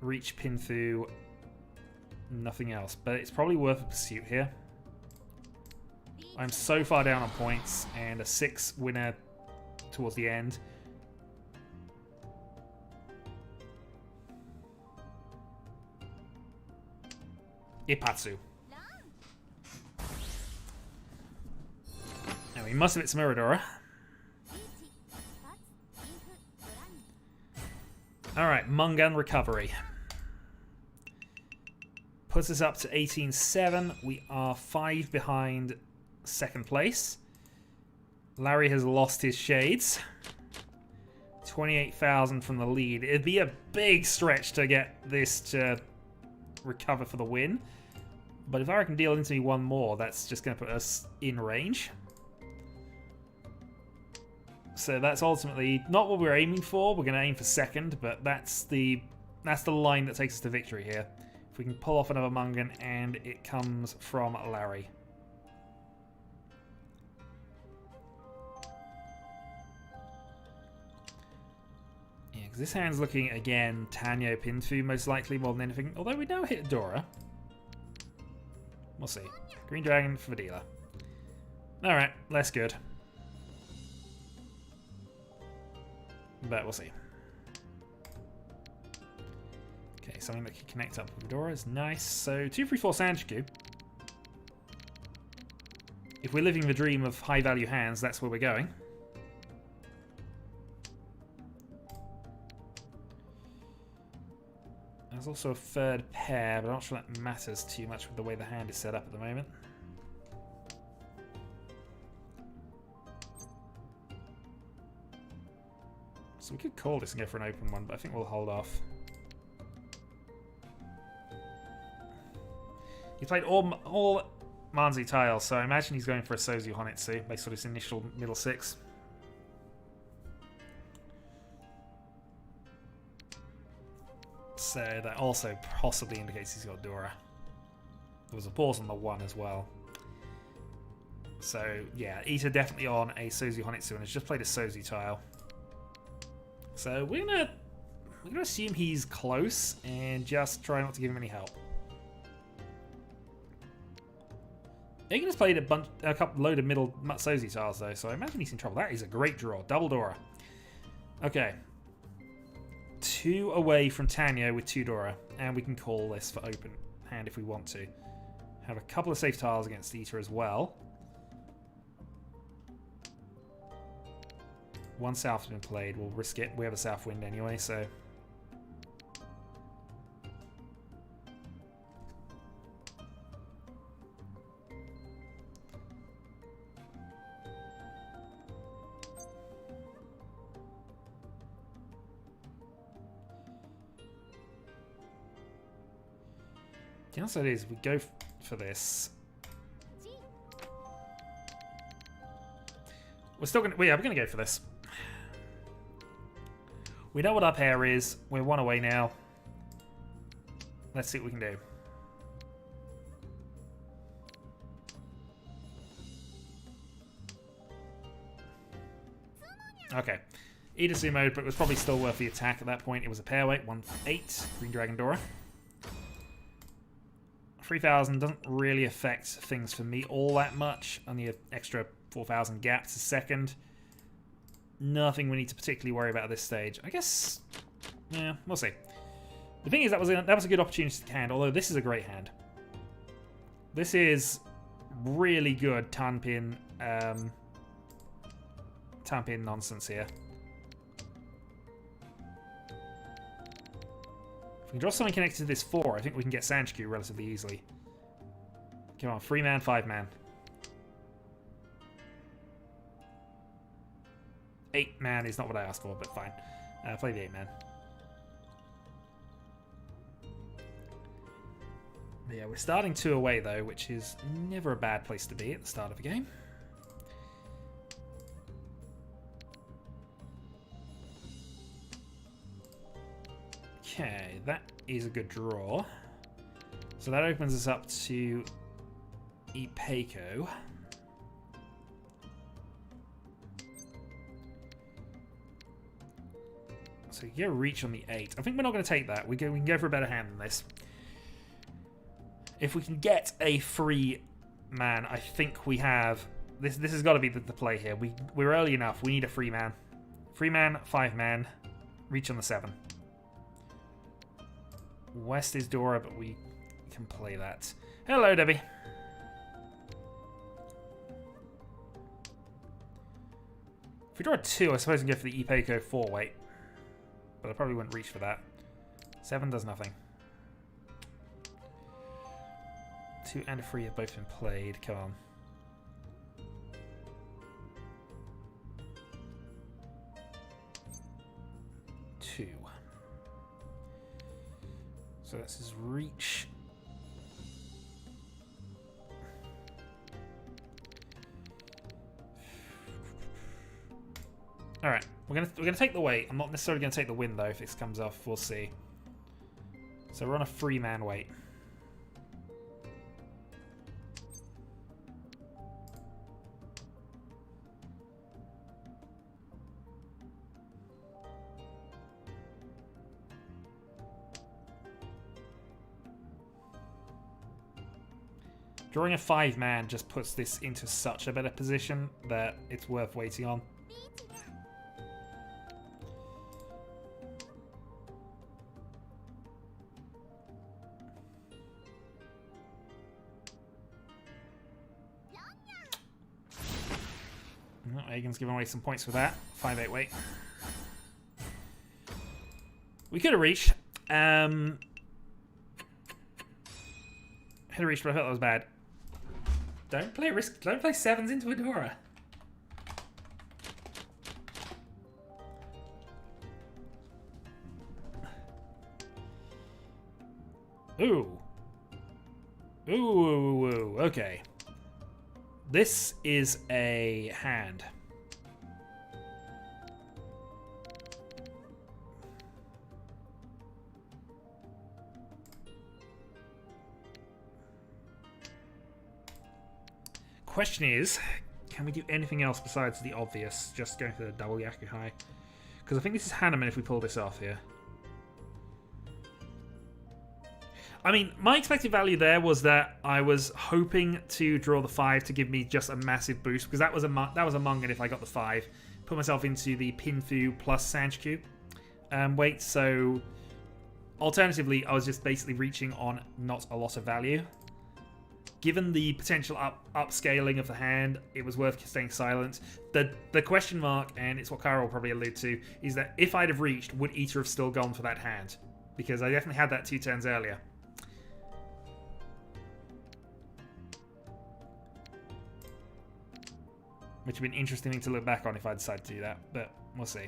Reach Pinfu, nothing else. But it's probably worth a pursuit here. I'm so far down on points, and a 6 winner towards the end. Ipatsu. Now we must have hit some Muradora. Alright, Mungan recovery. Puts us up to 18-7. We are 5 behind second place. Larry has lost his shades. 28,000 from the lead. It'd be a big stretch to get this to recover for the win. But if Larry can deal into me one more, that's just going to put us in range. So that's ultimately not what we're aiming for. We're going to aim for second, but that's the line that takes us to victory here. If we can pull off another Mungan, and it comes from Larry. Yeah, because this hand's looking, again, Tanyo Pinfu most likely more than anything. Although we now hit Dora. We'll see. Green Dragon for the dealer. Alright, less good. But we'll see. Okay, something that can connect up with Dora is nice. So, 2, 3, 4 Sanjiku. If we're living the dream of high-value hands, that's where we're going. There's also a third pair, but I'm not sure that matters too much with the way the hand is set up at the moment. So we could call this and go for an open one, but I think we'll hold off. He played all Manzi tiles, so I imagine he's going for a Sozu Honitsu based on his initial middle 6. So that also possibly indicates he's got Dora. There was a pause on the 1 as well. So yeah, Ita definitely on a Sozu Honitsu and has just played a Sozu tile. So we're gonna assume he's close and just try not to give him any help. Egan has played a couple load of middle Matsozi tiles though, so I imagine he's in trouble. That is a great draw, double Dora. Okay. 2 away from Tanyo with 2 Dora, and we can call this for open hand if we want to. Have a couple of safe tiles against Ita as well. 1 south has been played, we'll risk it. We have a south wind anyway, so. The answer is we go for this. We're still gonna. We're gonna go for this. We know what our pair is. We're one away now. Let's see what we can do. Okay. Edison mode, but it was probably still worth the attack at that point. It was a pair weight, 1-8, Green Dragon Dora. 3,000 doesn't really affect things for me all that much. Only an extra 4,000 gaps a second. Nothing we need to particularly worry about at this stage. I guess, yeah, we'll see. The thing is, that was a good opportunity to hand, although this is a great hand. This is really good Tanpin nonsense here. If we can draw something connected to this 4, I think we can get Sanchku relatively easily. Come on, 3-man, 5-man. 8-man is not what I asked for, but fine. Play the 8-man. Yeah, we're starting 2 away though, which is never a bad place to be at the start of a game. Okay, that is a good draw. So that opens us up to Ipeco. So you get a reach on the 8. I think we're not going to take that. We can go for a better hand than this. If we can get a free man, I think we have... This has got to be the play here. We're early enough. We need a free man. Free man, 5-man. Reach on the 7. West is Dora, but we can play that. Hello, Debbie. If we draw a 2, I suppose we can go for the Ipeco 4 weight. But I probably wouldn't reach for that. 7 does nothing. 2 and a 3 have both been played. Come on. Two. So this is reach. All right, we're gonna take the weight. I'm not necessarily gonna take the win though. If this comes off, we'll see. So we're on a 3-man weight. Drawing a 5-man just puts this into such a better position that it's worth waiting on. Agen's giving away some points for that. 5-8 weight. We could have reached. Had a reach, but I felt that was bad. Don't play risk. Don't play 7s into Adora. Ooh. Ooh. Okay. This is a hand. Question is, can we do anything else besides the obvious? Just going for the double Yaku High? Because I think this is Hanneman if we pull this off here. I mean, my expected value there was that I was hoping to draw the 5 to give me just a massive boost, because that was a Mungan if I got the 5. Put myself into the Pinfu plus Sanchku weight, so alternatively, I was just basically reaching on not a lot of value. Given the potential upscaling of the hand, it was worth staying silent. The question mark, and it's what Kara will probably allude to, is that if I'd have reached, would Eater have still gone for that hand? Because I definitely had that 2 turns earlier. Which would be an interesting thing to look back on if I decide to do that, but we'll see.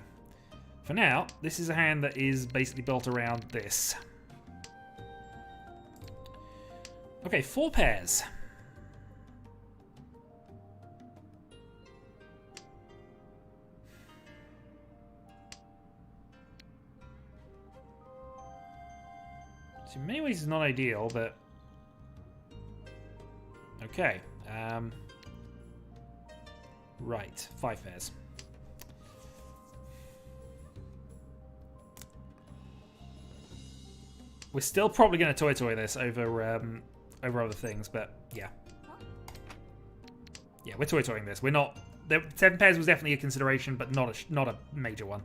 For now, this is a hand that is basically built around this. Okay, 4 pairs. many ways it's not ideal, but... Okay. Right. 5 pairs. We're still probably going to toy this over over other things, but yeah. Yeah, we're toying this. We're not... 7 pairs was definitely a consideration, but not a major one.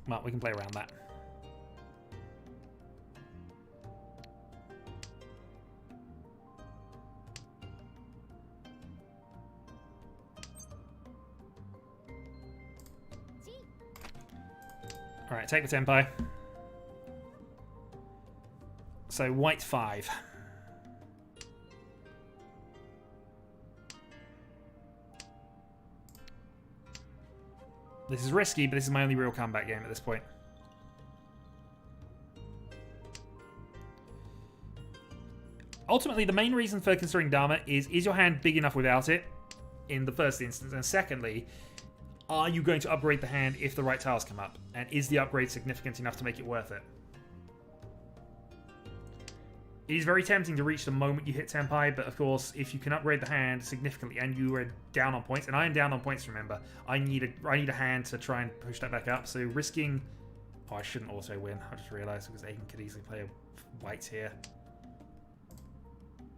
Well, we can play around that. Alright, take the Tenpai. So, white 5. This is risky, but this is my only real comeback game at this point. Ultimately, the main reason for considering Dharma is your hand big enough without it in the first instance? And secondly, are you going to upgrade the hand if the right tiles come up? And is the upgrade significant enough to make it worth it? It is very tempting to reach the moment you hit Tenpai, but of course, if you can upgrade the hand significantly and you are down on points, and I am down on points, remember, I need a hand to try and push that back up. So risking... Oh, I shouldn't also win. I just realised because Aiden could easily play a white here.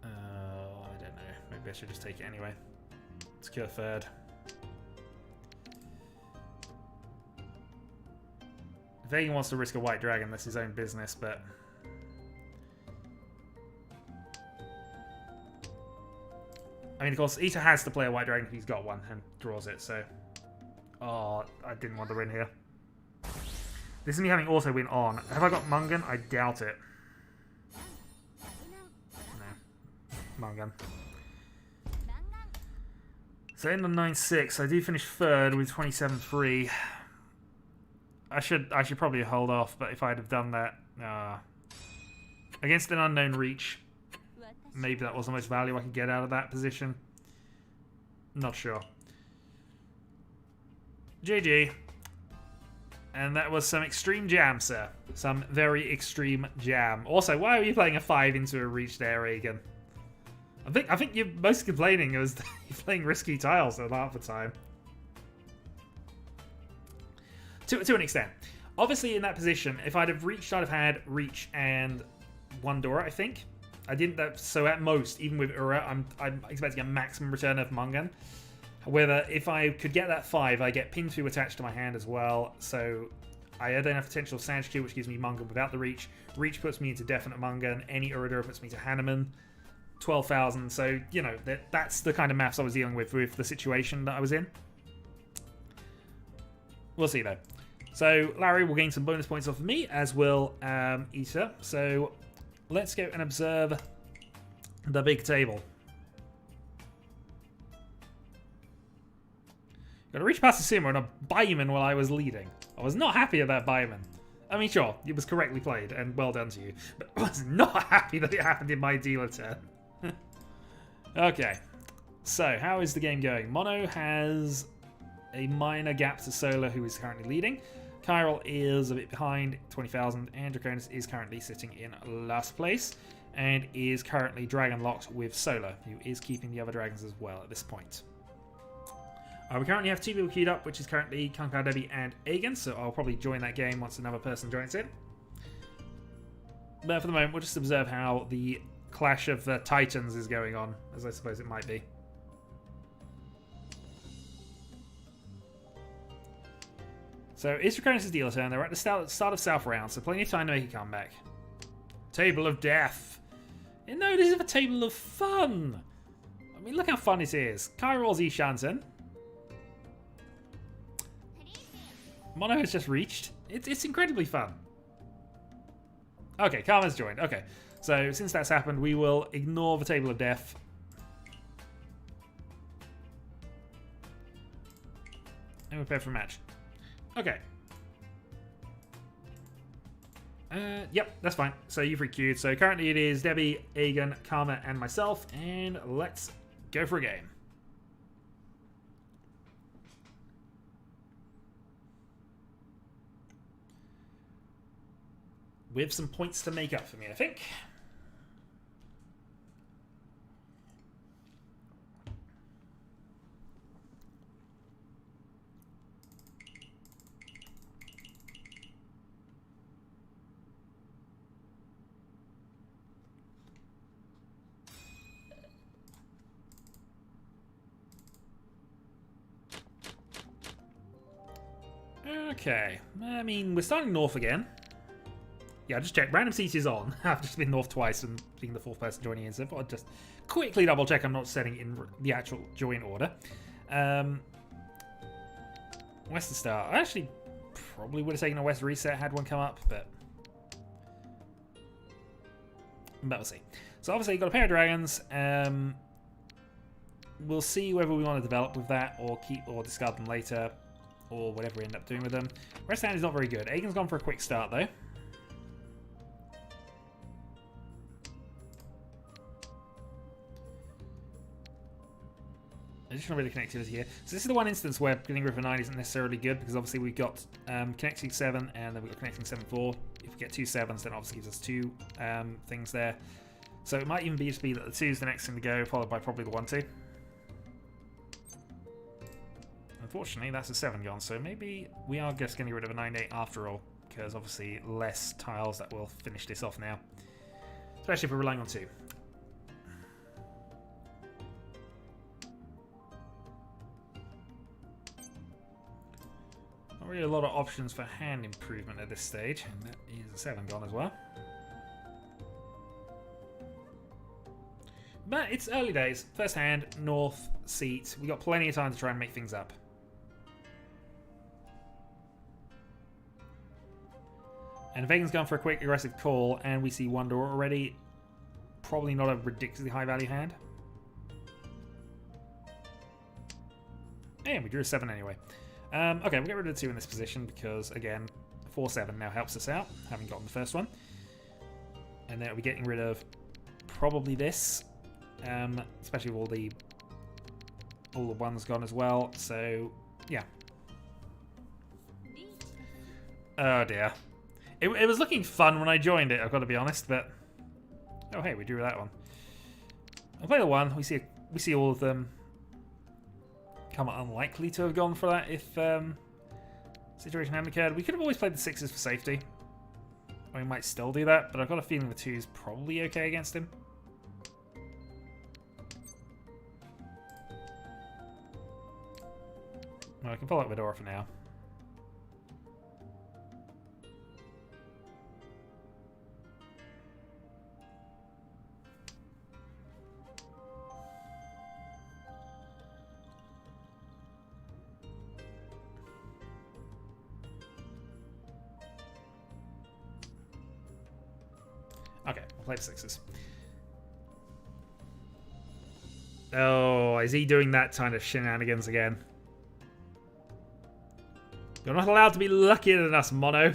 I don't know. Maybe I should just take it anyway. Secure third. If Aiden wants to risk a white dragon, that's his own business, but... I mean, of course, Ita has to play a white dragon if he's got one and draws it, so... Oh, I didn't want to win here. This is me having auto win on. Have I got Mungan? I doubt it. No. Mungan. So in the 9-6, I do finish third with 27-3. I should probably hold off, but if I'd have done that... Against an unknown Riichi, maybe that was the most value I could get out of that position. Not sure. GG. And that was some extreme jam, sir. Some very extreme jam. Also, why are you playing a 5 into a Riichi there, Aiden? I think you're most complaining is you're playing risky tiles at half the time. To an extent. Obviously, in that position, if I'd have reached, I'd have had Riichi and one Dora, I think. I didn't, so at most, even with Ura, I'm expecting a maximum return of Mungan. However, if I could get that 5, I get Pin 2 attached to my hand as well, so I then have potential Sand Q, which gives me Mungan without the Riichi. Riichi puts me into definite Mungan, any Uradura puts me to Hanuman. 12,000, so, you know, that's the kind of maths I was dealing with the situation that I was in. We'll see, though. So, Larry will gain some bonus points off of me, as will Ita. So, let's go and observe the big table. Got to reach past the Sumo and a Baiman while I was leading. I was not happy at that Baiman. I mean, sure, it was correctly played, and well done to you. But I was not happy that it happened in my dealer turn. Okay, so how is the game going? Mono has a minor gap to Solar, who is currently leading. Chiral is a bit behind, 20,000, and Draconis is currently sitting in last place, and is currently dragon locked with Solar, who is keeping the other dragons as well at this point. We currently have 2 people queued up, which is currently Kankar Debbie and Aegon, so I'll probably join that game once another person joins in. But for the moment, we'll just observe how the clash of the Titans is going on, as I suppose it might be. So, it's Draconis' dealer turn. They're at the start of South round, so plenty of time to make a comeback. Table of Death. And no, this is a table of fun. I mean, look how fun it is. Kairos Ishanten. Mono has just reached. It's incredibly fun. Okay, Karma's joined. Okay, so since that's happened, we will ignore the Table of Death. And prepare for a match. Okay. Yep, that's fine. So you've re-queued. So currently it is Debbie, Aegon, Karma, and myself. And let's go for a game. with some points to make up for me, I think. Okay, I mean, we're starting north again. Yeah, I just checked. Random seat is on. I've just been north twice and being the fourth person joining in, so I'll just quickly double check I'm not setting in the actual join order. Western Star. I actually probably would have taken a West reset had one come up, but we'll see. So obviously you've got a pair of dragons. We'll see whether we want to develop with that or keep or discard them later, or whatever we end up doing with them. West Hand is not very good. Aegon's gone for a quick start though. Additional bit of connectivity here. So this is the one instance where getting rid of a 9 isn't necessarily good, because obviously we've got connecting 7 and then we've got connecting 7-4. If we get 2 7s, then obviously gives us 2 things there. So it might even be just be that the 2 is the next thing to go, followed by probably the 1-2. Unfortunately, that's a 7 gone, so maybe we are just getting rid of a 9-8 after all, because obviously less tiles that will finish this off now. Especially if we're relying on 2. Not really a lot of options for hand improvement at this stage, and that is a 7 gone as well. But it's early days. First hand, north, seat. We got plenty of time to try and make things up. And Vagan's gone for a quick aggressive call, and we see one door already. Probably not a ridiculously high value hand. And we drew a 7 anyway. Okay, we'll get rid of the 2 in this position because, again, 4-7 now helps us out, having gotten the first one. And then we'll be getting rid of probably this, especially with all the ones gone as well. So, yeah. Oh dear. It was looking fun when I joined it, I've got to be honest, but... Oh, hey, we drew that one. I'll play the 1. We see all of them come unlikely to have gone for that if situation hadn't occurred. We could have always played the 6s for safety. Or we might still do that, but I've got a feeling the 2 is probably okay against him. Well, I can follow up with Dora for now. Okay, we'll play the 6s. Oh, is he doing that kind of shenanigans again? You're not allowed to be luckier than us, Mono.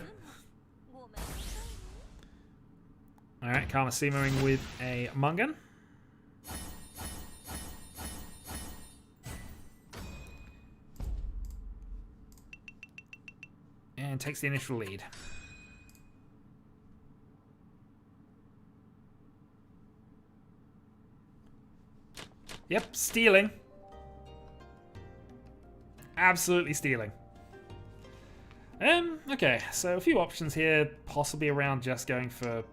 Alright, Karma Sumoing with a Mungan. And takes the initial lead. Yep, stealing. Absolutely stealing. Okay, so a few options here, possibly around just going for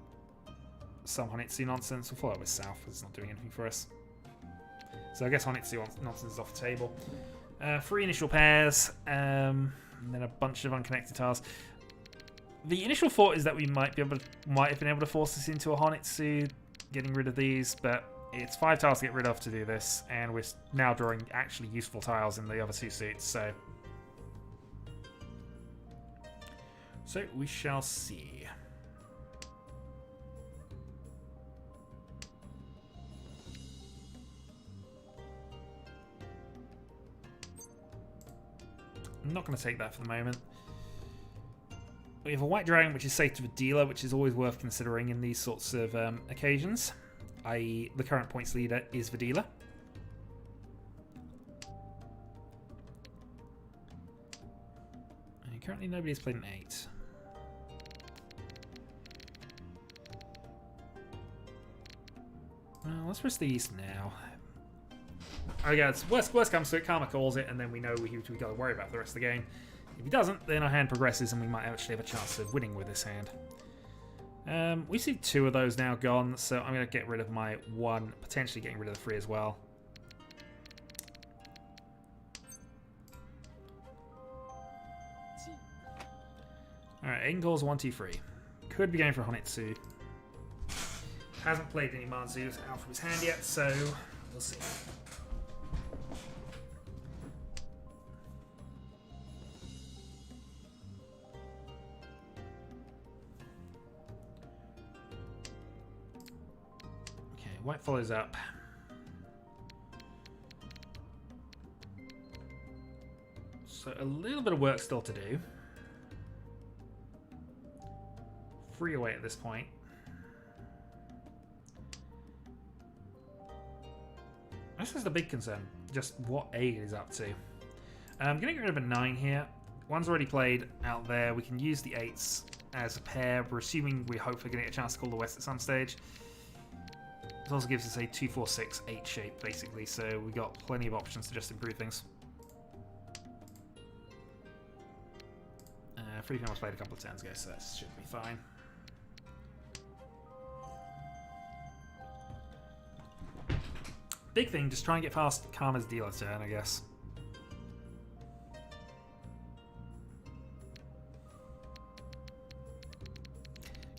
some Honitsu nonsense. We'll follow up with South, because it's not doing anything for us. So I guess Honitsu nonsense is off the table. 3 initial pairs, and then a bunch of unconnected tiles. The initial thought is that we might have been able to force this into a Honitsu, getting rid of these, but it's 5 tiles to get rid of to do this, and we're now drawing actually useful tiles in the other 2 suits, so we shall see. I'm not going to take that for the moment. We have a white dragon, which is safe to Videla, which is always worth considering in these sorts of occasions. I.e., the current points leader is Videla. And currently nobody's played an 8. Well, let's risk the east now. I guess worst comes to it, Karma calls it, and then we know we got to worry about the rest of the game. If he doesn't, then our hand progresses, and we might actually have a chance of winning with this hand. We see 2 of those now gone, so I'm going to get rid of my 1, potentially getting rid of the 3 as well. Alright, Aiden calls 1, 2, 3. Could be going for Honitsu. Hasn't played any Manzus out from his hand yet, so we'll see. Okay, white follows up. So a little bit of work still to do. 3 away at this point. This is the big concern, just what 8 is up to. I'm going to get rid of a 9 here. 1's already played out there. We can use the 8s as a pair. We're assuming we're hopefully going to get a chance to call the West at some stage. This also gives us a 2, 4, 6, 8 shape, basically, so we got plenty of options to just improve things. 3 was played a couple of turns ago, so that should be fine. Big thing, just try and get past Karma's dealer turn, I guess.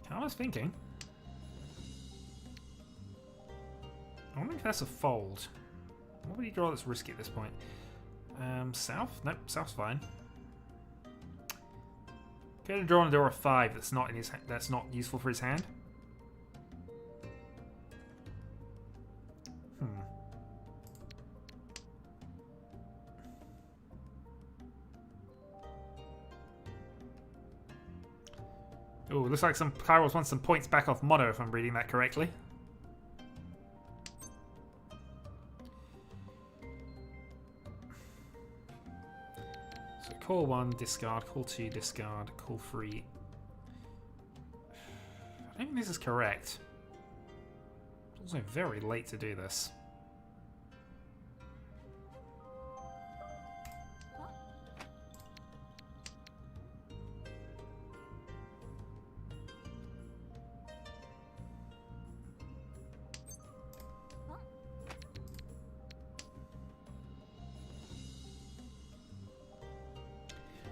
Karma's thinking. I wonder if that's a fold. What would he draw that's risky at this point? South? Nope, South's fine. Going to draw on a door of 5 that's not in his. That's not useful for his hand. Oh, looks like some Kairos wants some points back off Mono, if I'm reading that correctly. So call 1, discard, call 2, discard, call 3. I don't think this is correct. It's also very late to do this.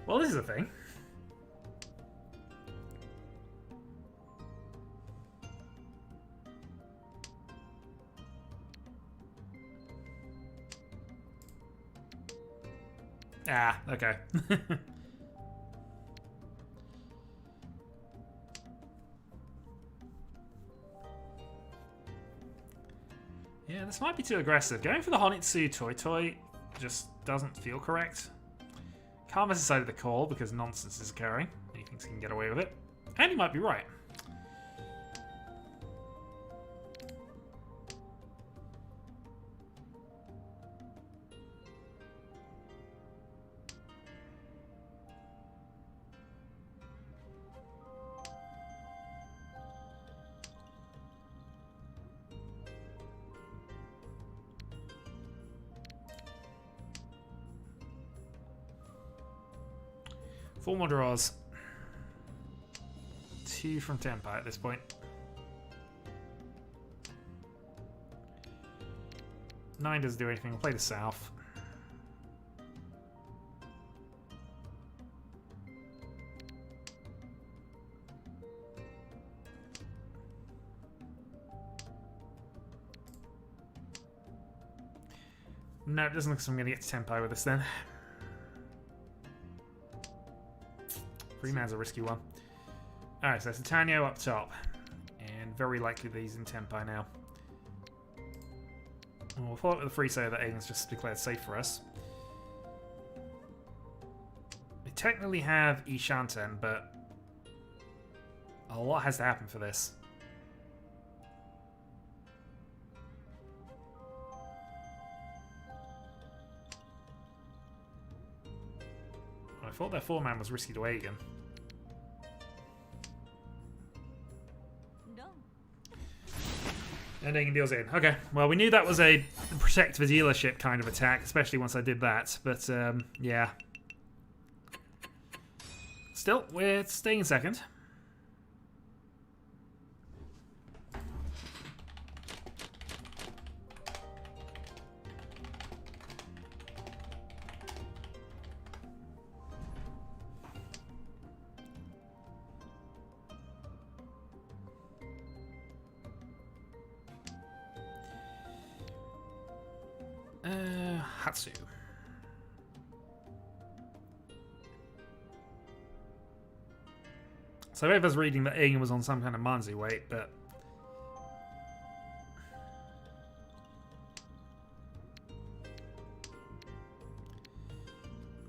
Well, this is a thing. Ah, okay. Yeah, this might be too aggressive. Going for the Honitsu Toy just doesn't feel correct. Karma's decided to call because nonsense is occurring. He thinks he can get away with it. And he might be right. Four more draws. 2 from Tenpai at this point. Nine doesn't do anything. We'll play the South. No, it doesn't look like I'm going to get to Tenpai with this then. 3-man's a risky one. Alright, so that's Tanyo up top. And very likely that he's in Tenpai now. And we'll follow up with the free save that Aiden's just declared safe for us. We technically have Ishanten, but a lot has to happen for this. I thought that 4-man was risky to Aigen. And taking deals in. Okay, well, we knew that was a protect the dealership kind of attack, especially once I did that. But, yeah. Still, we're staying in second. Hatsu. So I was reading that Egan was on some kind of Manzi weight, but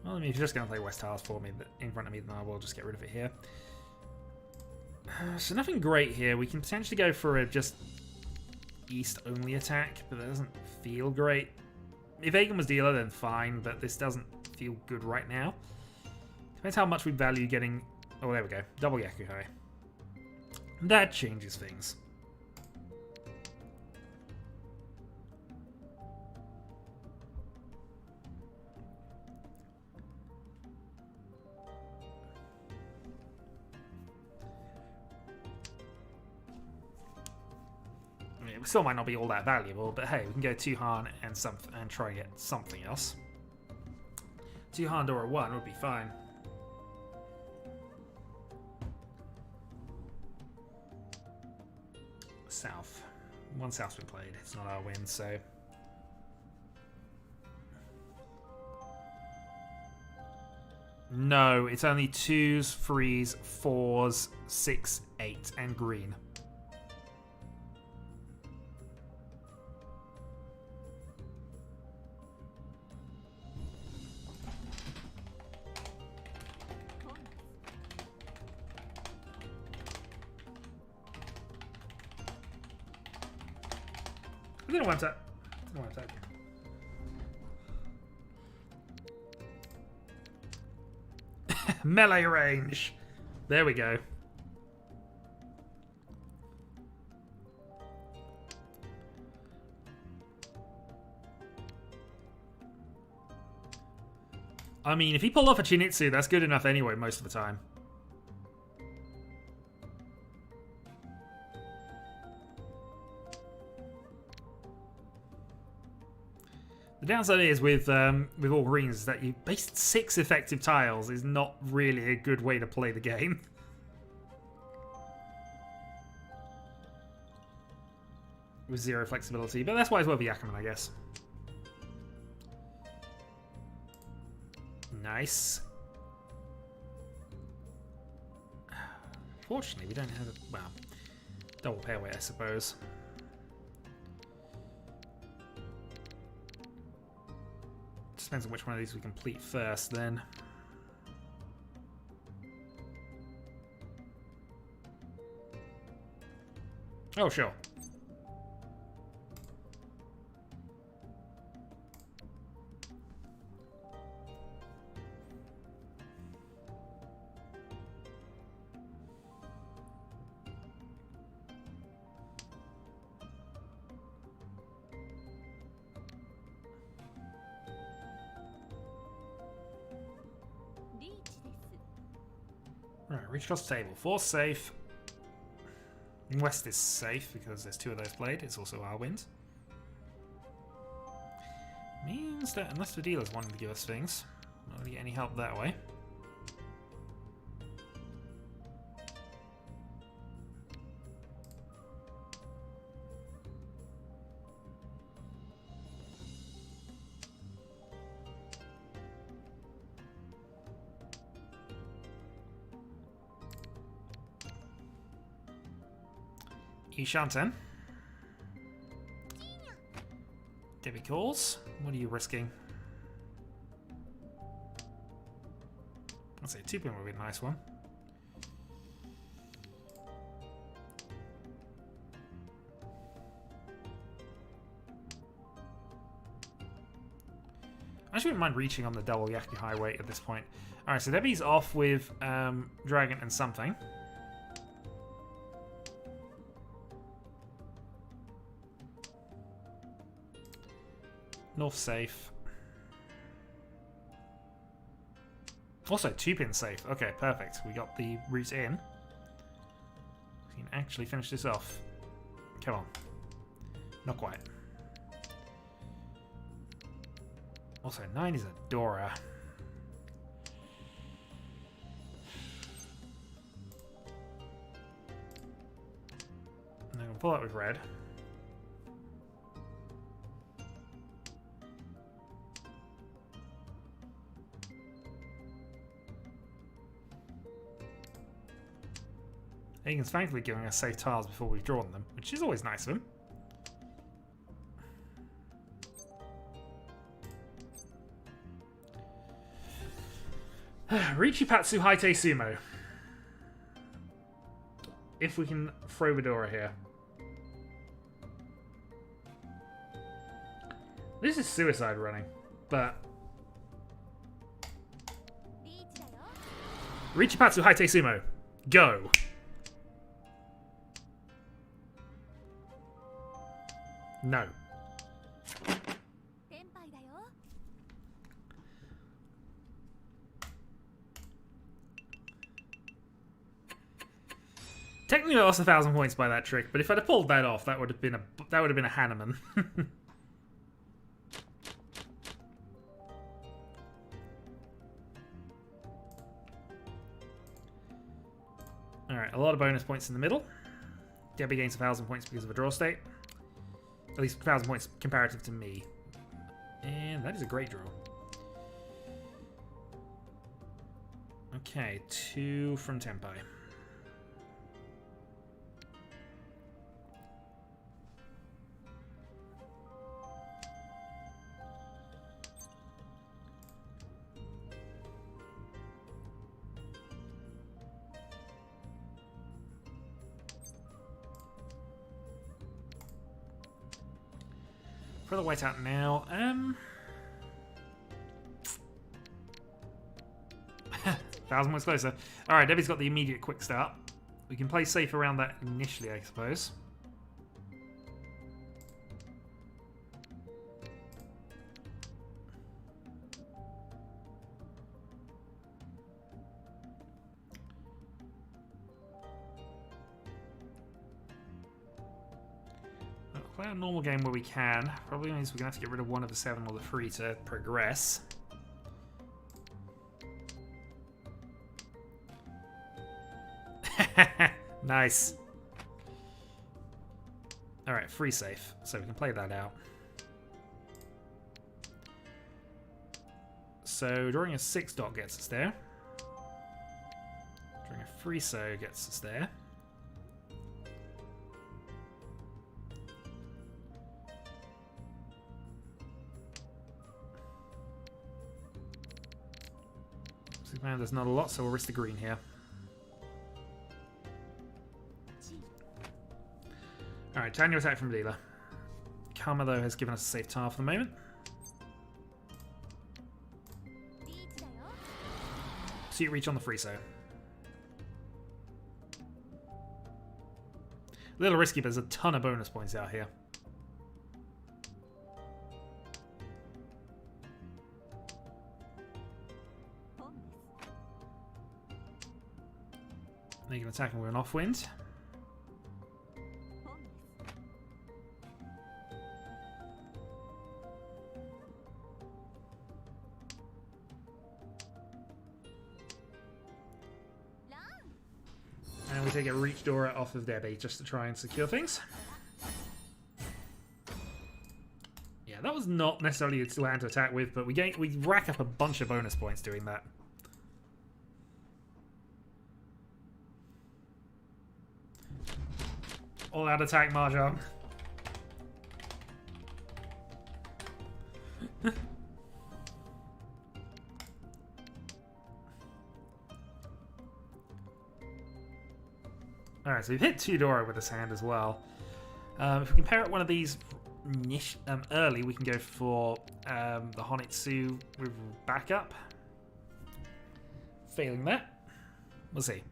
well, I mean, if you're just going to play West House for me in front of me, then I will just get rid of it here. So nothing great here. We can potentially go for a just East-only attack, but that doesn't feel great. If Egan was dealer, then fine, but this doesn't feel good right now. Depends how much we value getting... Oh, there we go. Double Yakuhai. That changes things. It still might not be all that valuable, but hey, we can go 2 Han and try and get something else. 2 Han Dora 1 would be fine. South. 1 South's been played. It's not our win, so... No, it's only 2s, 3s, 4s, 6, 8, and green. I don't know why I'm tagging. Melee range. There we go. I mean, if he pulled off a Chinitsu, that's good enough anyway most of the time. The downside is with all greens is that you based 6 effective tiles is not really a good way to play the game. With 0 flexibility, but that's why it's worth a Yakuman, I guess. Nice. Fortunately, we don't have a, well, double pair weight, I suppose. Depends on which one of these we complete first, then. Oh, sure. Right, reach across the table. 4 safe. West is safe because there's 2 of those played. It's also our wins. Means that unless the dealer's wanting to give us things, not really get any help that way. Ishanten. Debbie calls. What are you risking? I'd say 2 pin would be a nice one. I actually wouldn't mind reaching on the double Yaku high weight at this point. Alright, so Debbie's off with Dragon and something. North safe. Also, 2-pin safe. Okay, perfect. We got the route in. We can actually finish this off. Come on. Not quite. Also, 9 is a Dora. And I'm going to pull out with red. Egan's thankfully giving us safe tiles before we've drawn them, which is always nice of him. Riichi Patsu Haite Sumo. If we can throw Vidora here. This is suicide running, but... Riichi Patsu Haite Sumo. Go! No. Technically, I lost 1,000 points by that trick, but if I'd have pulled that off, that would have been a Hanneman. All right, a lot of bonus points in the middle. Debbie gains 1,000 points because of a draw state. At least 1,000 points comparative to me. And that is a great draw. Okay, 2 from Tenpai. For the white out now. 1,000 points closer. Alright, Debbie's got the immediate quick start. We can play safe around that initially, I suppose. Play a normal game where we can. Probably means we're going to have to get rid of one of the 7 or the 3 to progress. Nice. Alright, free safe. So we can play that out. So drawing a 6 dot gets us there. Drawing a free so gets us there. Man, there's not a lot, so we'll risk the green here. Alright, time to attack from dealer. Karma, though, has given us a safe tile for the moment. Suit reach on the free so. A little risky, but there's a ton of bonus points out here. They can attack and we're an off-wind. And we take a Reach Dora off of Debbie just to try and secure things. Yeah, that was not necessarily a land to attack with, but we rack up a bunch of bonus points doing that. All out attack, Mahjong. Alright, so we've hit 2 Dora with this hand as well. If we can pair up one of these early, we can go for the Honitsu with backup. Failing that, we'll see.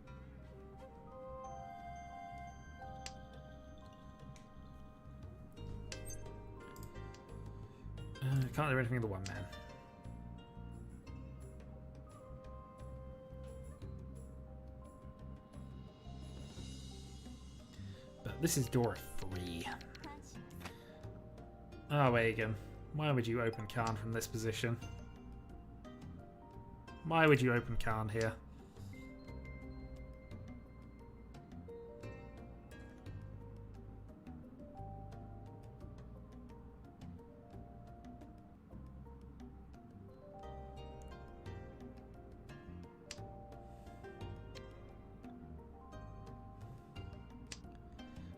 Can't do anything with the one man. But this is door 3. Oh, Aegon. Why would you open Khan from this position? Why would you open Khan here?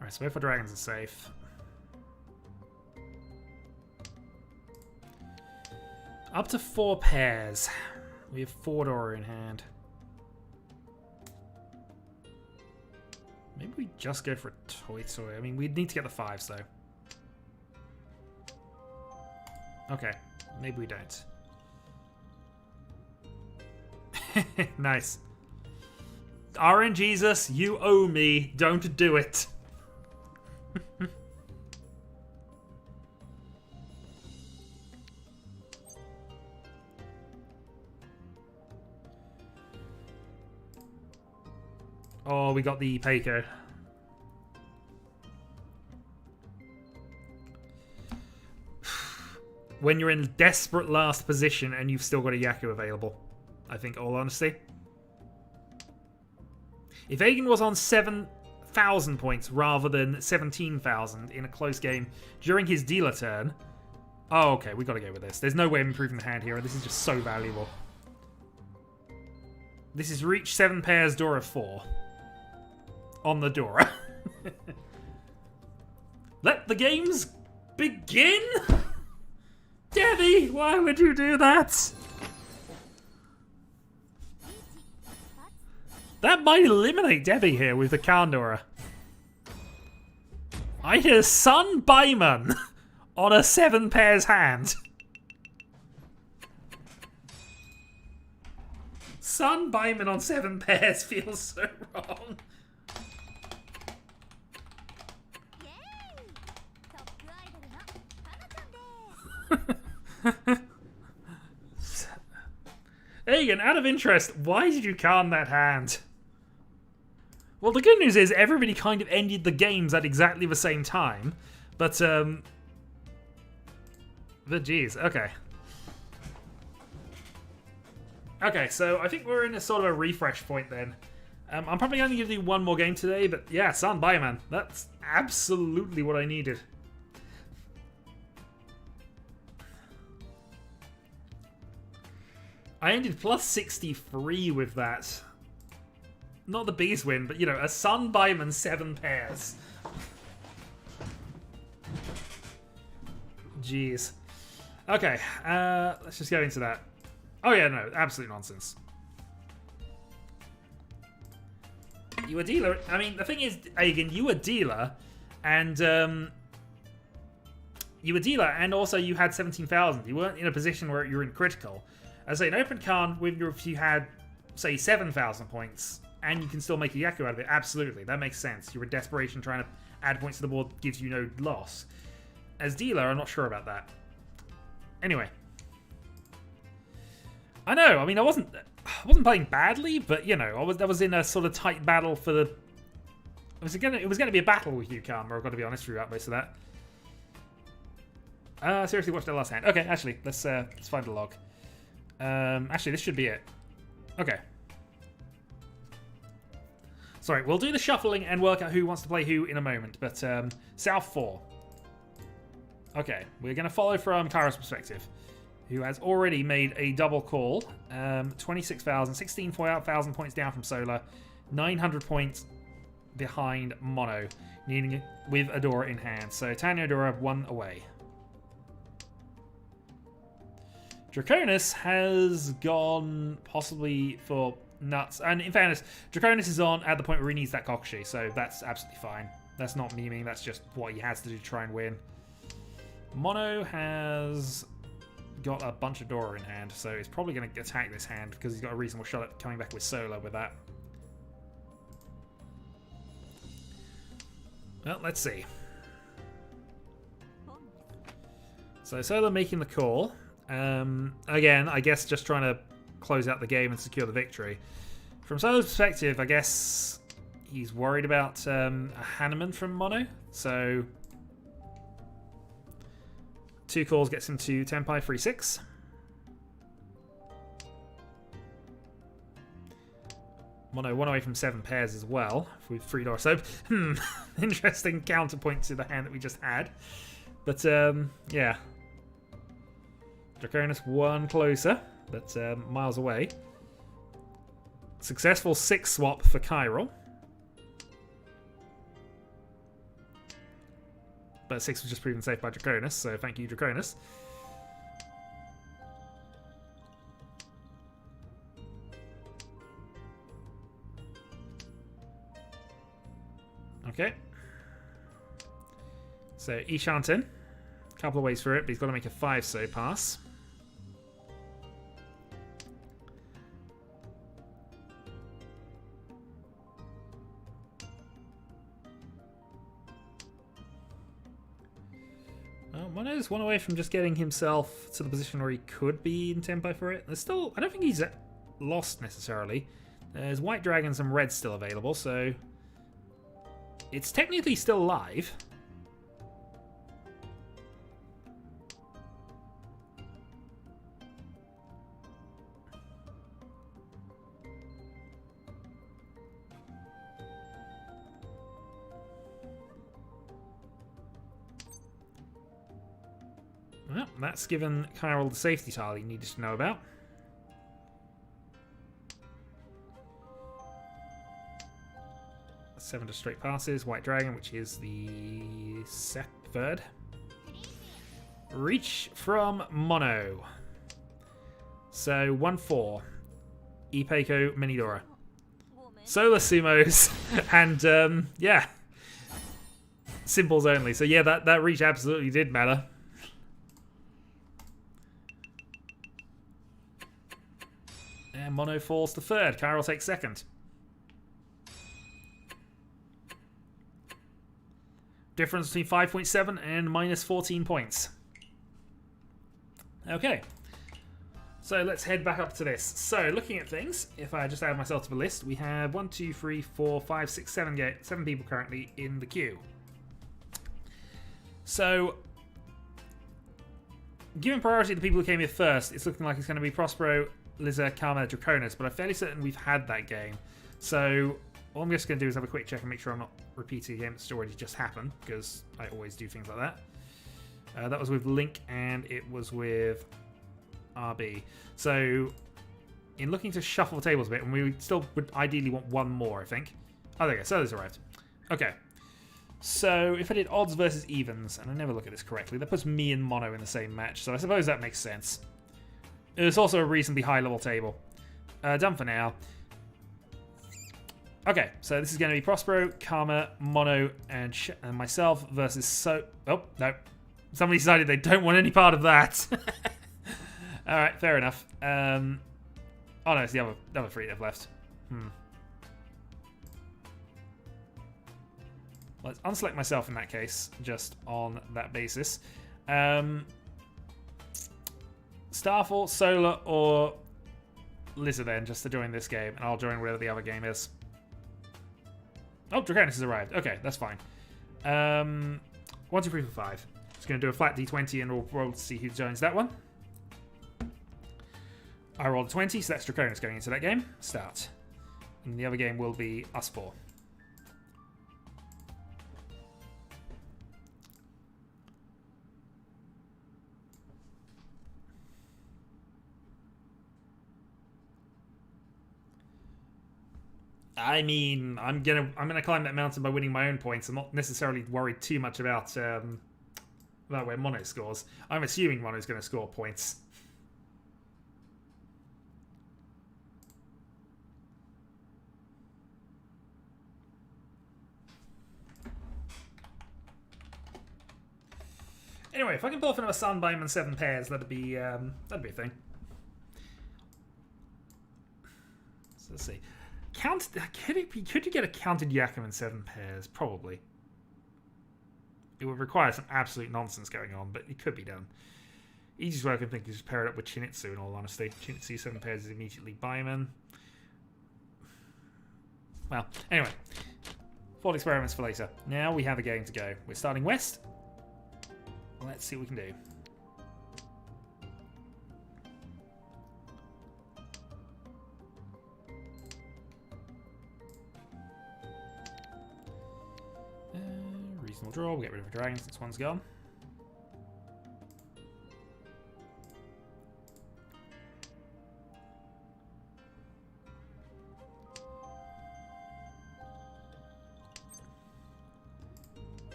Alright, so both our dragons are safe. Up to 4 pairs. We have 4 Dora in hand. Maybe we just go for a toy. I mean, we'd need to get the 5s though. Okay, maybe we don't. Nice. RNGesus, you owe me. Don't do it. Oh, we got the Peiko. When you're in desperate last position and you've still got a Yaku available, I think, all honesty. If Aegon was on 7,000 points rather than 17,000 in a close game during his dealer turn... Oh, okay, we got to go with this. There's no way of improving the hand here, and this is just so valuable. This is Riichi 7 pairs, Dora 4. On the Dora. Let the games begin? Debbie, why would you do that? That might eliminate Debbie here with the Khan Dora. I hear Sun Baiman on a 7 pairs hand. Sun Baiman on 7 pairs feels so wrong. Aegon, out of interest, why did you Khan that hand? Well, the good news is everybody kind of ended the games at exactly the same time. But geez, okay. Okay, so I think we're in a sort of a refresh point then. I'm probably only going to do one more game today, but yeah, Sun Baiman. That's absolutely what I needed. I ended plus 63 with that. Not the biggest win, but you know, a Sun Baiman 7 pairs. Jeez. Okay, let's just go into that. Oh yeah, no, absolute nonsense. You were dealer. I mean, the thing is, Aegon, you were dealer, and also you had 17,000. You weren't in a position where you were in critical. As an open Khan, if you had, say, 7,000 points, and you can still make a Yaku out of it, absolutely, that makes sense. You're in desperation trying to add points to the board gives you no loss. As dealer, I'm not sure about that. Anyway. I know, I mean, I wasn't playing badly, but, you know, I was in a sort of tight battle for the... It was going to be a battle with you, Karma, I've got to be honest throughout most of that. Seriously, watch that last hand. Okay, actually, let's find a log. Actually, this should be it. Okay. Sorry, we'll do the shuffling and work out who wants to play who in a moment, but South 4. Okay, we're going to follow from Kara's perspective, who has already made a double call. 26,000, 16,000 points down from Solar, 900 points behind Mono, needing it with Adora in hand. So Tanya Adora 1 away. Draconis has gone possibly for nuts. And in fairness, Draconis is on at the point where he needs that Kokushi, so that's absolutely fine. That's not memeing, that's just what he has to do to try and win. Mono has got a bunch of Dora in hand, so he's probably going to attack this hand because he's got a reasonable shot at coming back with Solar with that. Well, let's see. So Solo making the call. Again, I guess just trying to close out the game and secure the victory. From Solo's perspective, I guess he's worried about a Hanneman from Mono. So 2 calls gets him to Tenpai 3-6. Mono 1 away from 7 pairs as well with 3 doors. So, interesting counterpoint to the hand that we just had. But, yeah. Draconis 1 closer, but miles away. Successful 6 swap for Chiral. But 6 was just proven safe by Draconis, so thank you, Draconis. Okay. So Ishanten, a couple of ways through it, but he's got to make a 5-so pass. Mono's 1 away from just getting himself to the position where he could be in tempo for it. There's still, I don't think he's lost necessarily. There's white dragons and red still available, so it's technically still live. Well, that's given Chiral the safety tile he needed to know about. Seven to straight passes, white dragon, which is the third. Reach from Mono. So 1-4. Ipeiko Minidora. Solar Sumos and yeah. Symbols only. So yeah, that reach absolutely did matter. And Mono falls to third. Chiral takes second. Difference between 5.7 and minus 14 points. Okay. So let's head back up to this. So looking at things, if I just add myself to the list, we have 1, 2, 3, 4, 5, 6, 7 people currently in the queue. So given priority to the people who came here first, it's looking like it's going to be Prospero, Liza, Karma, Draconis, but I'm fairly certain we've had that game. So all I'm just going to do is have a quick check and make sure I'm not repeating a game that's already just happened, because I always do things like that. That was with Link and it was with RB. So in looking to shuffle the tables a bit, and we still would ideally want one more, I think. Oh, there we go. So there's arrived. Okay. So if I did odds versus evens, and I never look at this correctly, that puts me and Mono in the same match, so I suppose that makes sense. It's also a reasonably high level table. Done for now. Okay, so this is going to be Prospero, Karma, Mono, and myself versus Oh, no. Somebody decided they don't want any part of that. Alright, fair enough. Oh no, it's the other 3 that have left. Let's unselect myself in that case, just on that basis. Starfall, Solar, or Lizard then, just to join this game, and I'll join whatever the other game is. Oh, Draconis has arrived. Okay, that's fine. 1, 2, 3, 4, 5. Just going to do a flat d20 and we'll roll to see who joins that one. I rolled a 20, so that's Draconis going into that game. Start. And the other game will be us 4. I mean, I'm gonna climb that mountain by winning my own points. I'm not necessarily worried too much about where Mono scores. I'm assuming Mono's going to score points. Anyway, if I can pull off another Sunbeam and 7 pairs, that'd be a thing. So let's see. Could you get a counted Yakum in 7 pairs? Probably. It would require some absolute nonsense going on, but it could be done. Easiest way I can think is just pair it up with Chinitsu, in all honesty. Chinitsu 7 pairs is immediately Baiman. Well, anyway. Thought experiments for later. Now we have a game to go. We're starting west. Let's see what we can do. Reasonable draw. We'll get rid of a dragon since one's gone.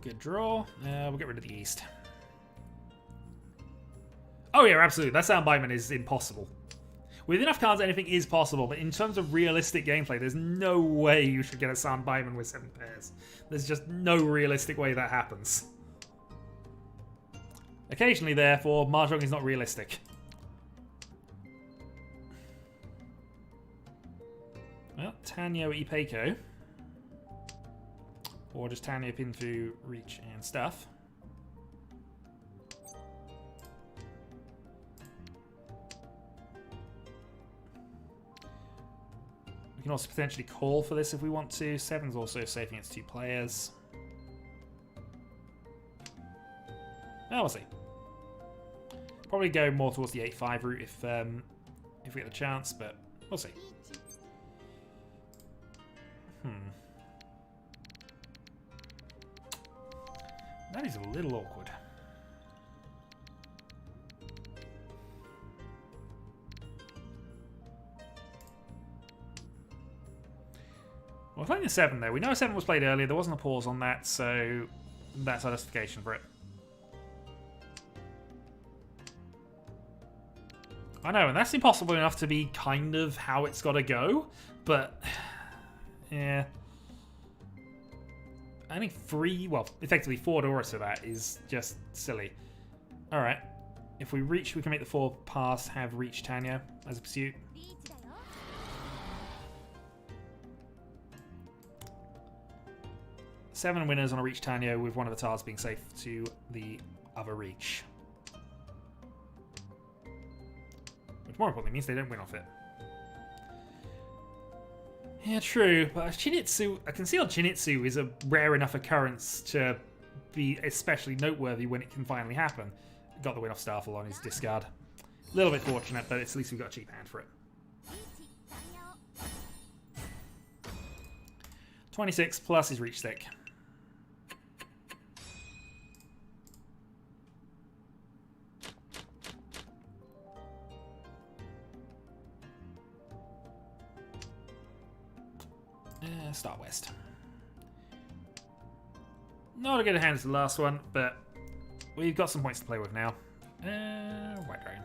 Good draw. We'll get rid of the east. Oh yeah, absolutely. That sound Baiman is impossible. With enough cards, anything is possible, but in terms of realistic gameplay, there's no way you should get a sound Baiman with 7 pairs. There's just no realistic way that happens. Occasionally, therefore, Mahjong is not realistic. Well, Tanyo Ipeiko. Or just Tanyo pin through Riichi and stuff. We can also potentially call for this if we want to. 7's also safe against 2 players. Oh, we'll see. Probably go more towards the 8-5 route if we get the chance, but we'll see. That is a little awkward. We're playing a 7 though. We know a 7 was played earlier. There wasn't a pause on that, so that's our justification for it. I know, and that's impossible enough to be kind of how it's got to go, but yeah. I think 3, well, effectively 4 Dora to that is just silly. Alright. If we reach, we can make the 4 pass, have Riichi Tanyo as a pursuit. Seven winners on a Riichi Tanyo with one of the tiles being safe to the other Riichi. Which more importantly means they don't win off it. Yeah, true, but Chinitsu, a concealed Chinitsu is a rare enough occurrence to be especially noteworthy when it can finally happen. Got the win off Starfall on his discard. A little bit fortunate, but at least we got a cheap hand for it. 26 plus his Riichi stick. Start west. Not a good hand as the last one, but we've got some points to play with now. White Dragon.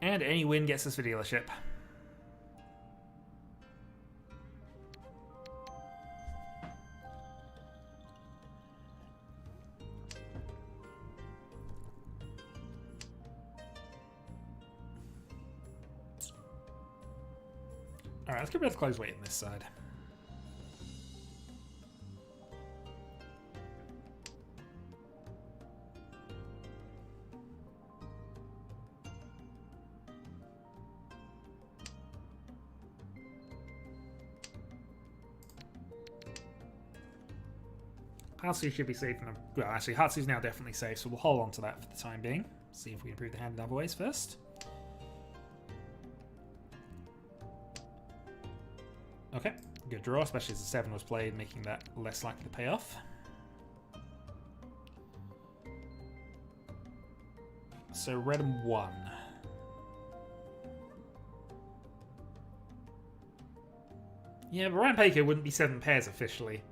And any win gets us the dealership. Alright, let's get rid of the close weight on this side. Hatsu should be safe. Well, actually, Hatsu's now definitely safe, so we'll hold on to that for the time being. See if we improve the hand in other ways first. Okay, good draw, especially as the 7 was played, making that less likely to pay off. So red and 1. Yeah, but Rampako wouldn't be 7 pairs officially.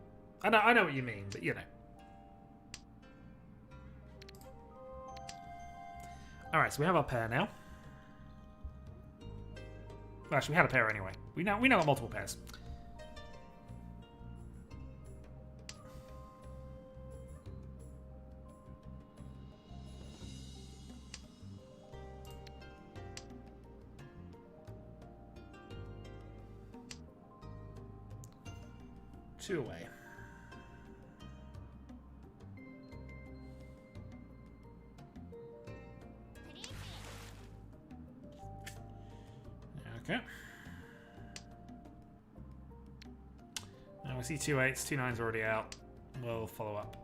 I know what you mean, but you know. Alright, so we have our pair now. Well, actually, we had a pair anyway. We now got multiple pairs. 2 away. Okay. Now we see 2 8s, 2 9s already out. We'll follow up.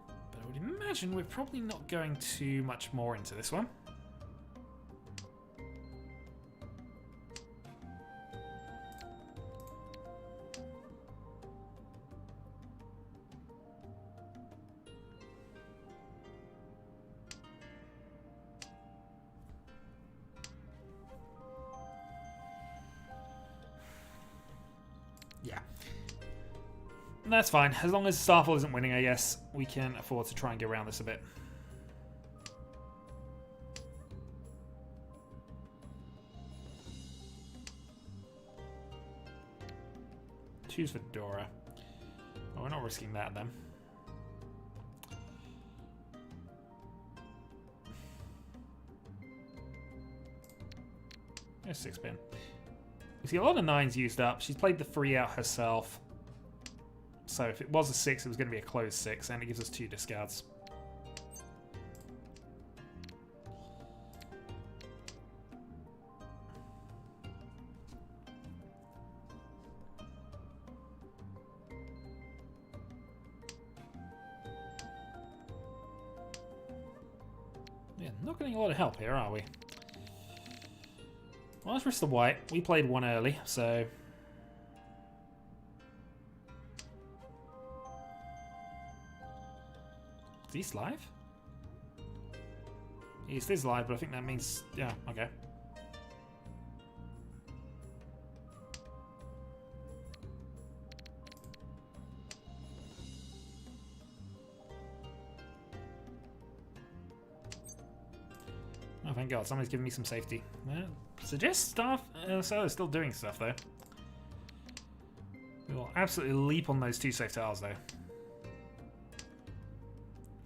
But I would imagine we're probably not going too much more into this one. Yeah. That's fine. As long as Starfall isn't winning, I guess, we can afford to try and get around this a bit. Choose for Dora. Oh, we're not risking that then. There's 6 pin. We see a lot of 9s used up. She's played the 3 out herself. So if it was a 6, it was going to be a closed 6, and it gives us 2 discards. Yeah, not getting a lot of help here, are we? Well, let's risk the white. We played 1 early, so... Is he live? He is live, but I think that means... Yeah, okay. Oh, thank God. Somebody's giving me some safety. Suggest stuff. So they're still doing stuff, though. We will absolutely leap on those 2 safe tiles, though.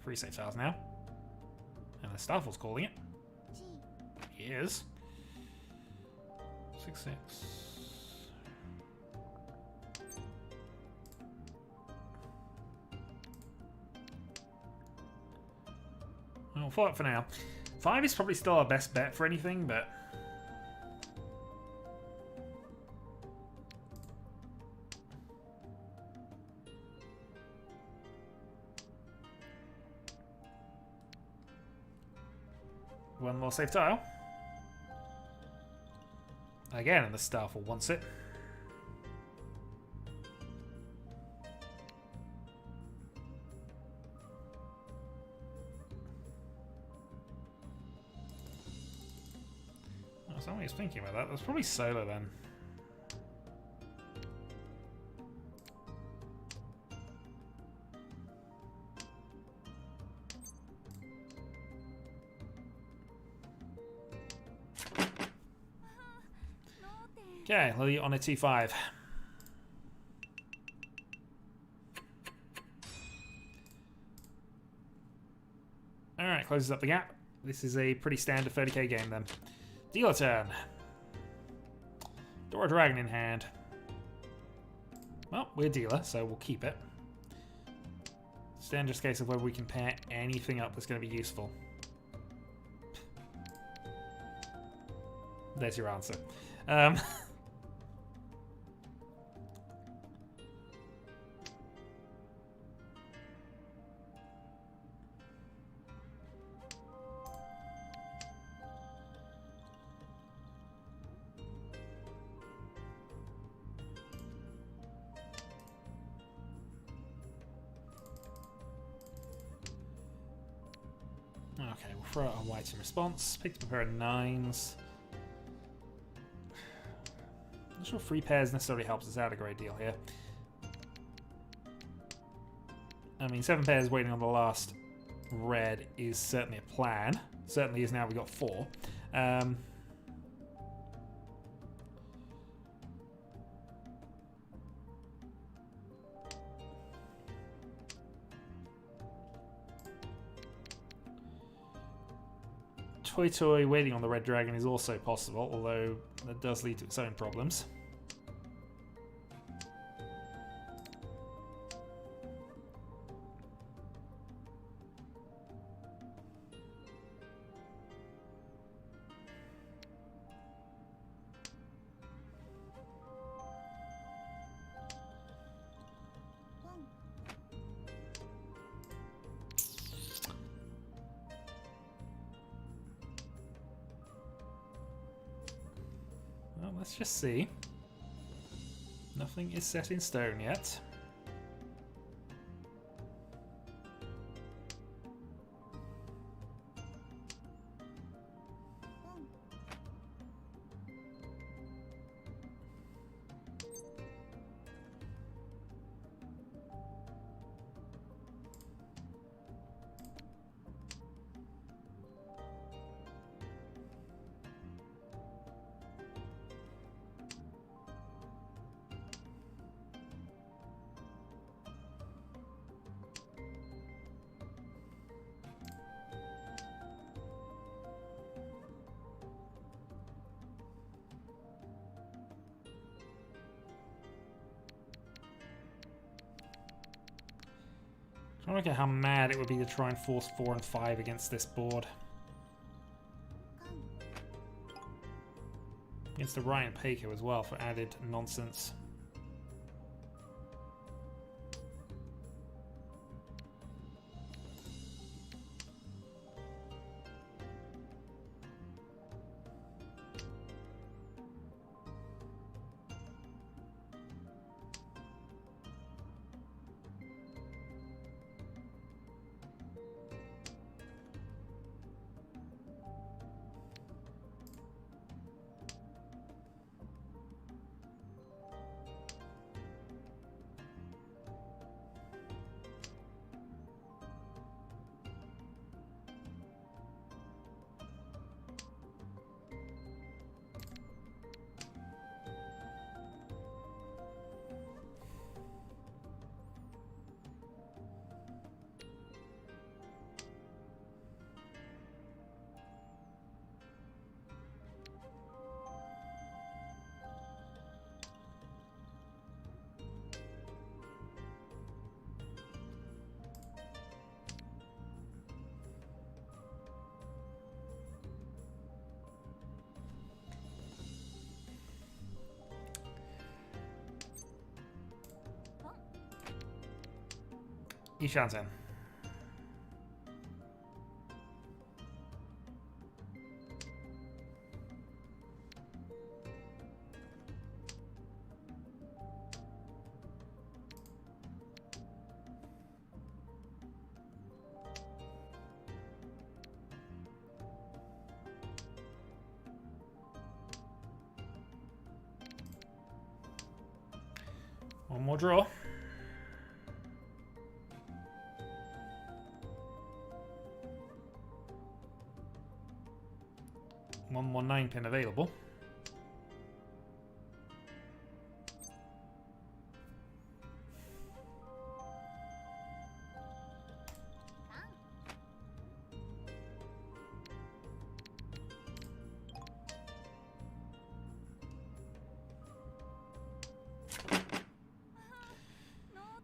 3 safe tiles now. And the Starfall's calling it. He is. 6 6. We'll follow up for now. 5 is probably still our best bet for anything, but... One more safe tile. Again, and the Starfall wants it. Oh, somebody was thinking about that. That's probably Solar then. Okay, Lily on a T5. Alright, closes up the gap. This is a pretty standard 30k game then. Dealer turn. Dora Dragon in hand. Well, we're dealer, so we'll keep it. Standard case of whether we can pair anything up that's going to be useful. There's your answer. Okay, we'll throw it on white in response. Pick up a pair of 9s. Not sure 3 pairs necessarily helps us out a great deal here. I mean, 7 pairs waiting on the last red is certainly a plan. Certainly is now we got 4. Toy Toy waiting on the red dragon is also possible, although that does lead to its own problems. let's just see. Nothing is set in stone yet. I don't know how mad it would be to try and force 4 and 5 against this board. Against the Ryan Paco as well for added nonsense. Ishansen. One more draw. One more 9-pin available.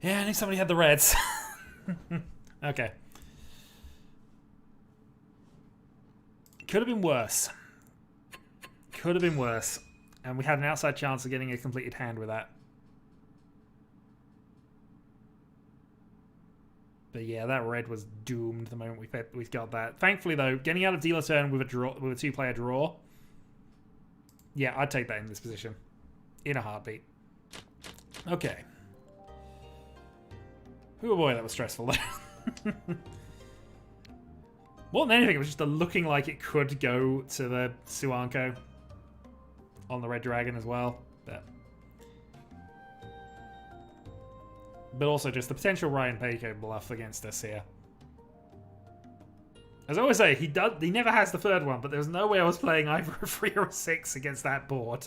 Yeah, I knew somebody had the reds. Okay. Could have been worse. Could have been worse. And we had an outside chance of getting a completed hand with that. But yeah, that red was doomed the moment we got that. Thankfully, though, getting out of dealer turn with a draw, with a 2-player draw. Yeah, I'd take that in this position. In a heartbeat. Okay. Oh boy, that was stressful though. More than anything, it was just looking like it could go to the Suanko on the Red Dragon as well. But also just the potential Ryan Paco bluff against us here. As I always say, he never has the third one, but there's no way I was playing either a 3 or a 6 against that board.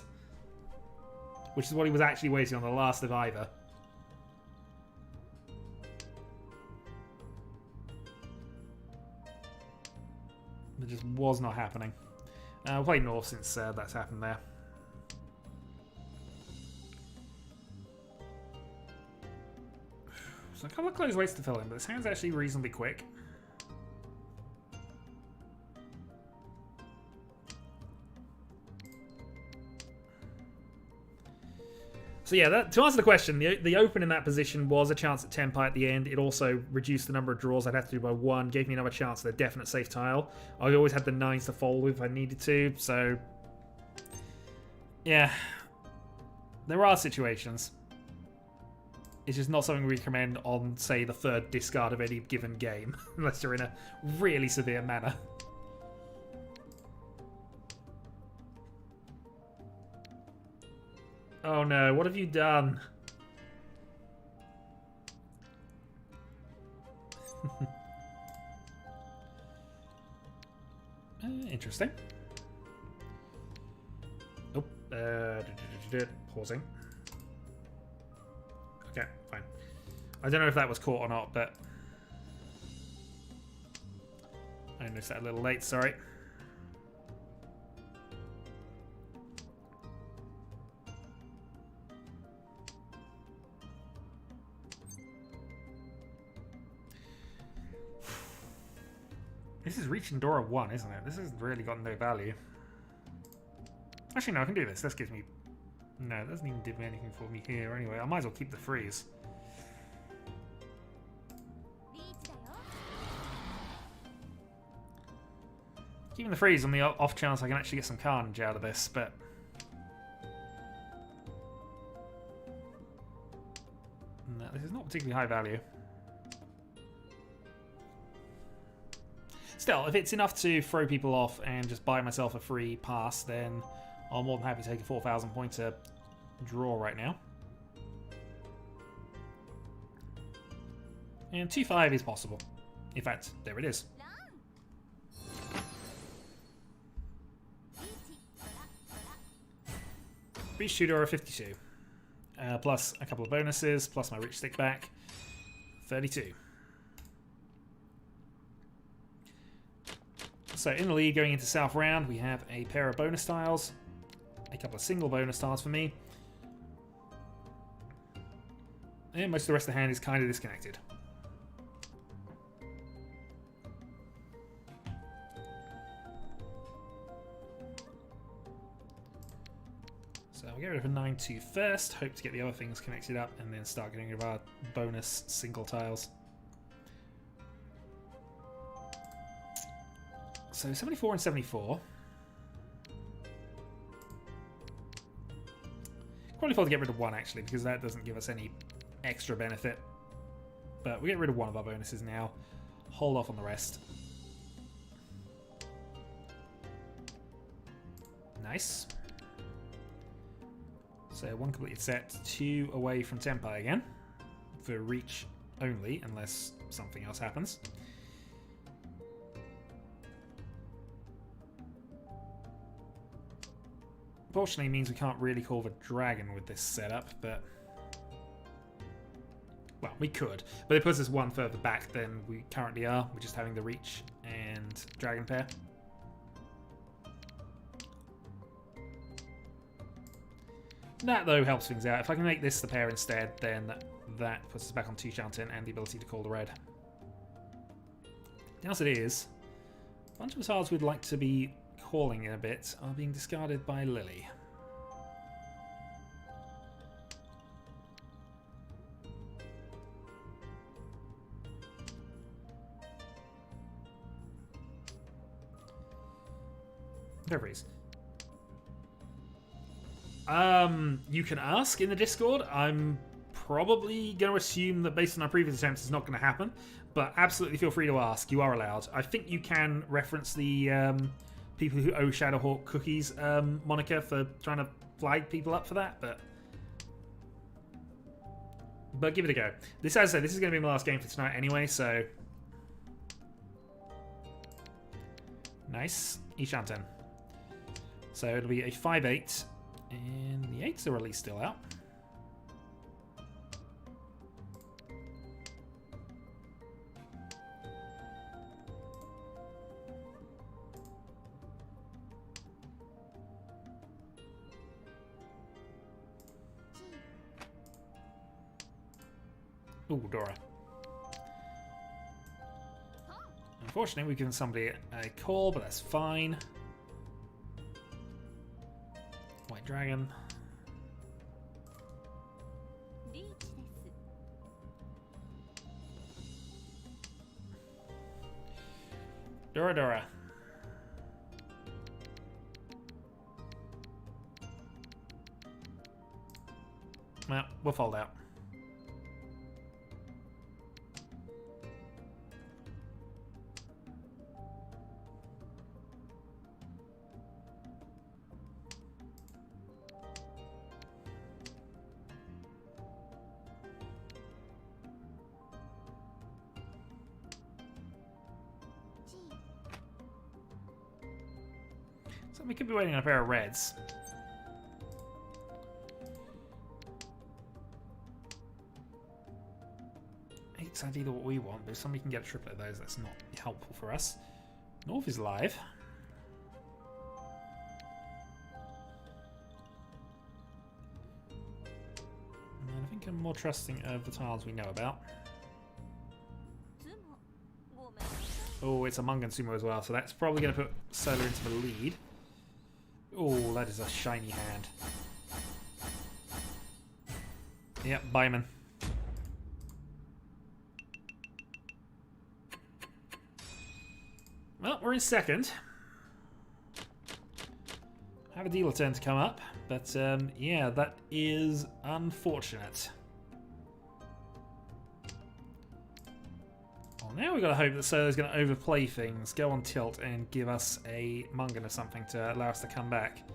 Which is what he was actually waiting on the last of either. It just was not happening. We'll play North since that's happened there. So a couple of close waits to fill in, but this hand's actually reasonably quick. So yeah, to answer the question, the open in that position was a chance at 10 pie at the end. It also reduced the number of draws I'd have to do by 1, gave me another chance at a definite safe tile. I always had the 9s to fold with if I needed to, so Yeah, there are situations. It's just not something we recommend on, say, the third discard of any given game, unless you're in a really severe manner. Oh no, what have you done? Interesting. Oh, pausing. Okay, fine. I don't know if that was caught or not, but I noticed that a little late, sorry. This is Riichi and Dora 1, isn't it? This has really got no value. Actually, no, I can do this. This gives me... No, it doesn't even do anything for me here anyway. I might as well keep the freeze. Keeping the freeze on the off chance I can actually get some carnage out of this, but... No, this is not particularly high value. Still, if it's enough to throw people off and just buy myself a free pass, then I'm more than happy to take a 4,000 pointer draw right now. And 2-5 is possible. In fact, there it is. Reach shooter 52. Plus a couple of bonuses, plus my rich stick back. 32. So in the lead, going into South Round, we have a pair of bonus tiles, a couple of single bonus tiles for me, and most of the rest of the hand is kind of disconnected. So we'll get rid of a 9-2 first, hope to get the other things connected up, and then start getting rid of our bonus single tiles. So 74 and 74. Probably afford to get rid of one actually, because that doesn't give us any extra benefit. But we get rid of one of our bonuses now. Hold off on the rest. Nice. So one completed set, 2 away from Tenpai again. For reach only, unless something else happens. Unfortunately, it means we can't really call the dragon with this setup, but... Well, we could, but it puts us one further back than we currently are. We're just having the reach and dragon pair. That, though, helps things out. If I can make this the pair instead, then that puts us back on 2 Shanten and the ability to call the red. As it is, a bunch of cards we'd like to be calling in a bit are being discarded by Lily. No freeze. You can ask in the Discord. I'm probably going to assume that based on our previous attempts it's not going to happen, but absolutely feel free to ask. You are allowed. I think you can reference the people who owe Shadowhawk cookies moniker for trying to flag people up for that, but give it a go. This, as I said, this is going to be my last game for tonight anyway, so nice. Ishanten. So it'll be a 5-8, and the 8s are at least still out. Ooh, Dora. Unfortunately, we've given somebody a call, but that's fine. White Dragon. Dora Dora. Well, we'll fold out. So we could be waiting on a pair of reds. It's either what we want, but if somebody can get a triplet of those, that's not helpful for us. North is live. And I think I'm more trusting of the tiles we know about. Oh, it's a Mungan Sumo as well, so that's probably going to put Solar into the lead. Oh, that is a shiny hand. Yep, Byman. Well, we're in second. Have a dealer turn to come up, but yeah, that is unfortunate. Well, now we've got to hope that Solar's going to overplay things, go on tilt, and give us a Mungan or something to allow us to come back.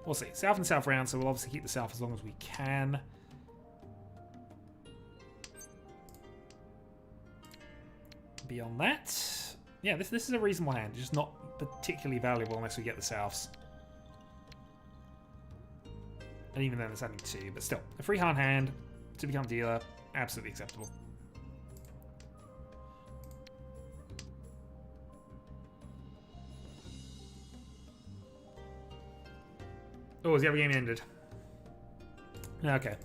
We'll see. South and south round, so we'll obviously keep the south as long as we can. Beyond that, yeah, this is a reasonable hand. Just not particularly valuable unless we get the souths. And even then, it's only 2, but still, a free hand to become dealer, absolutely acceptable. Oh, is the other game ended? Okay.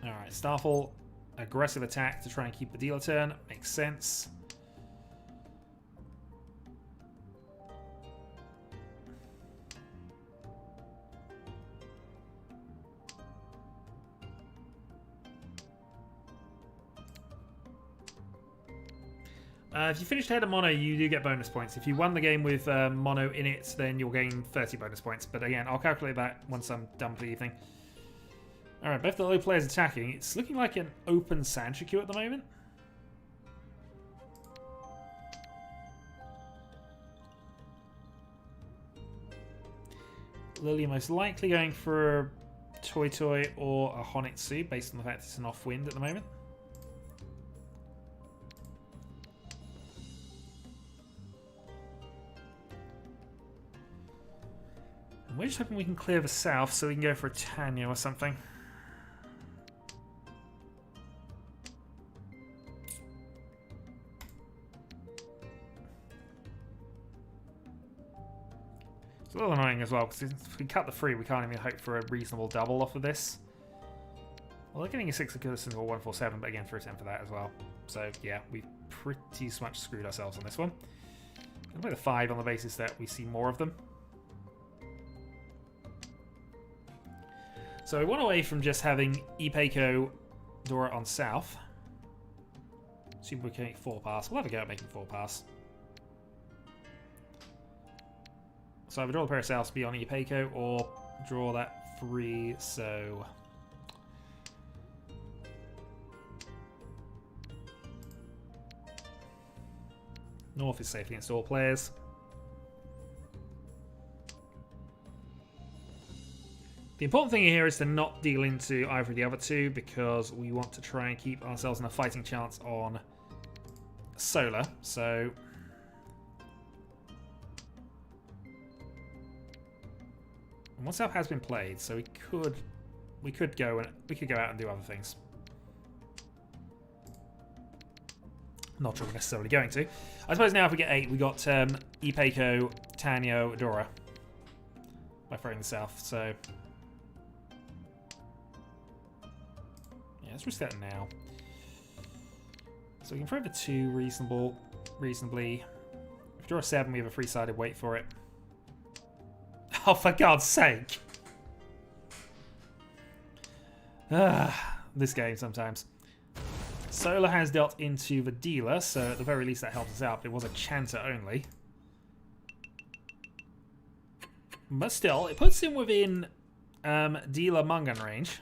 Alright, Starfall, aggressive attack to try and keep the dealer turn. Makes sense. If you finished ahead of Mono, you do get bonus points. If you won the game with Mono in it, then you'll gain 30 bonus points. But again, I'll calculate that once I'm done for the evening. Alright, both the low players attacking. It's looking like an open Sanshikyu at the moment. Lily most likely going for a Toy Toy or a Honitsu, based on the fact it's an off-wind at the moment. And we're just hoping we can clear the south so we can go for a Tanya or something. It's a little annoying as well, because if we cut the 3, we can't even hope for a reasonable double off of this. Well, they're getting a 6 of Goodison or 147, but again, for a 10 for that as well. So, yeah, we've pretty much screwed ourselves on this one. I'll play the 5 on the basis that we see more of them. So we went away from just having Ipeiko Dora on south. See if we can make 4 pass. We'll have a go at making 4 pass. So either draw a pair of souths, be on Ipeiko, or draw that 3, so... North is safe against all players. The important thing here is to not deal into either of the other 2, because we want to try and keep ourselves in a fighting chance on Solar. So... one south has been played, so we could go out and do other things. Not sure we're necessarily going to. I suppose now if we get 8, we got Ipeiko, Tanyo, Dora by throwing the south. So yeah, let's risk that now. So we can throw the 2 reasonably. If we draw a 7, we have a 3-sided. Wait for it. Oh, for God's sake! This game sometimes. Solar has dealt into the dealer, so at the very least that helps us out, but it was a chanter only. But still, it puts him within dealer Mungan range.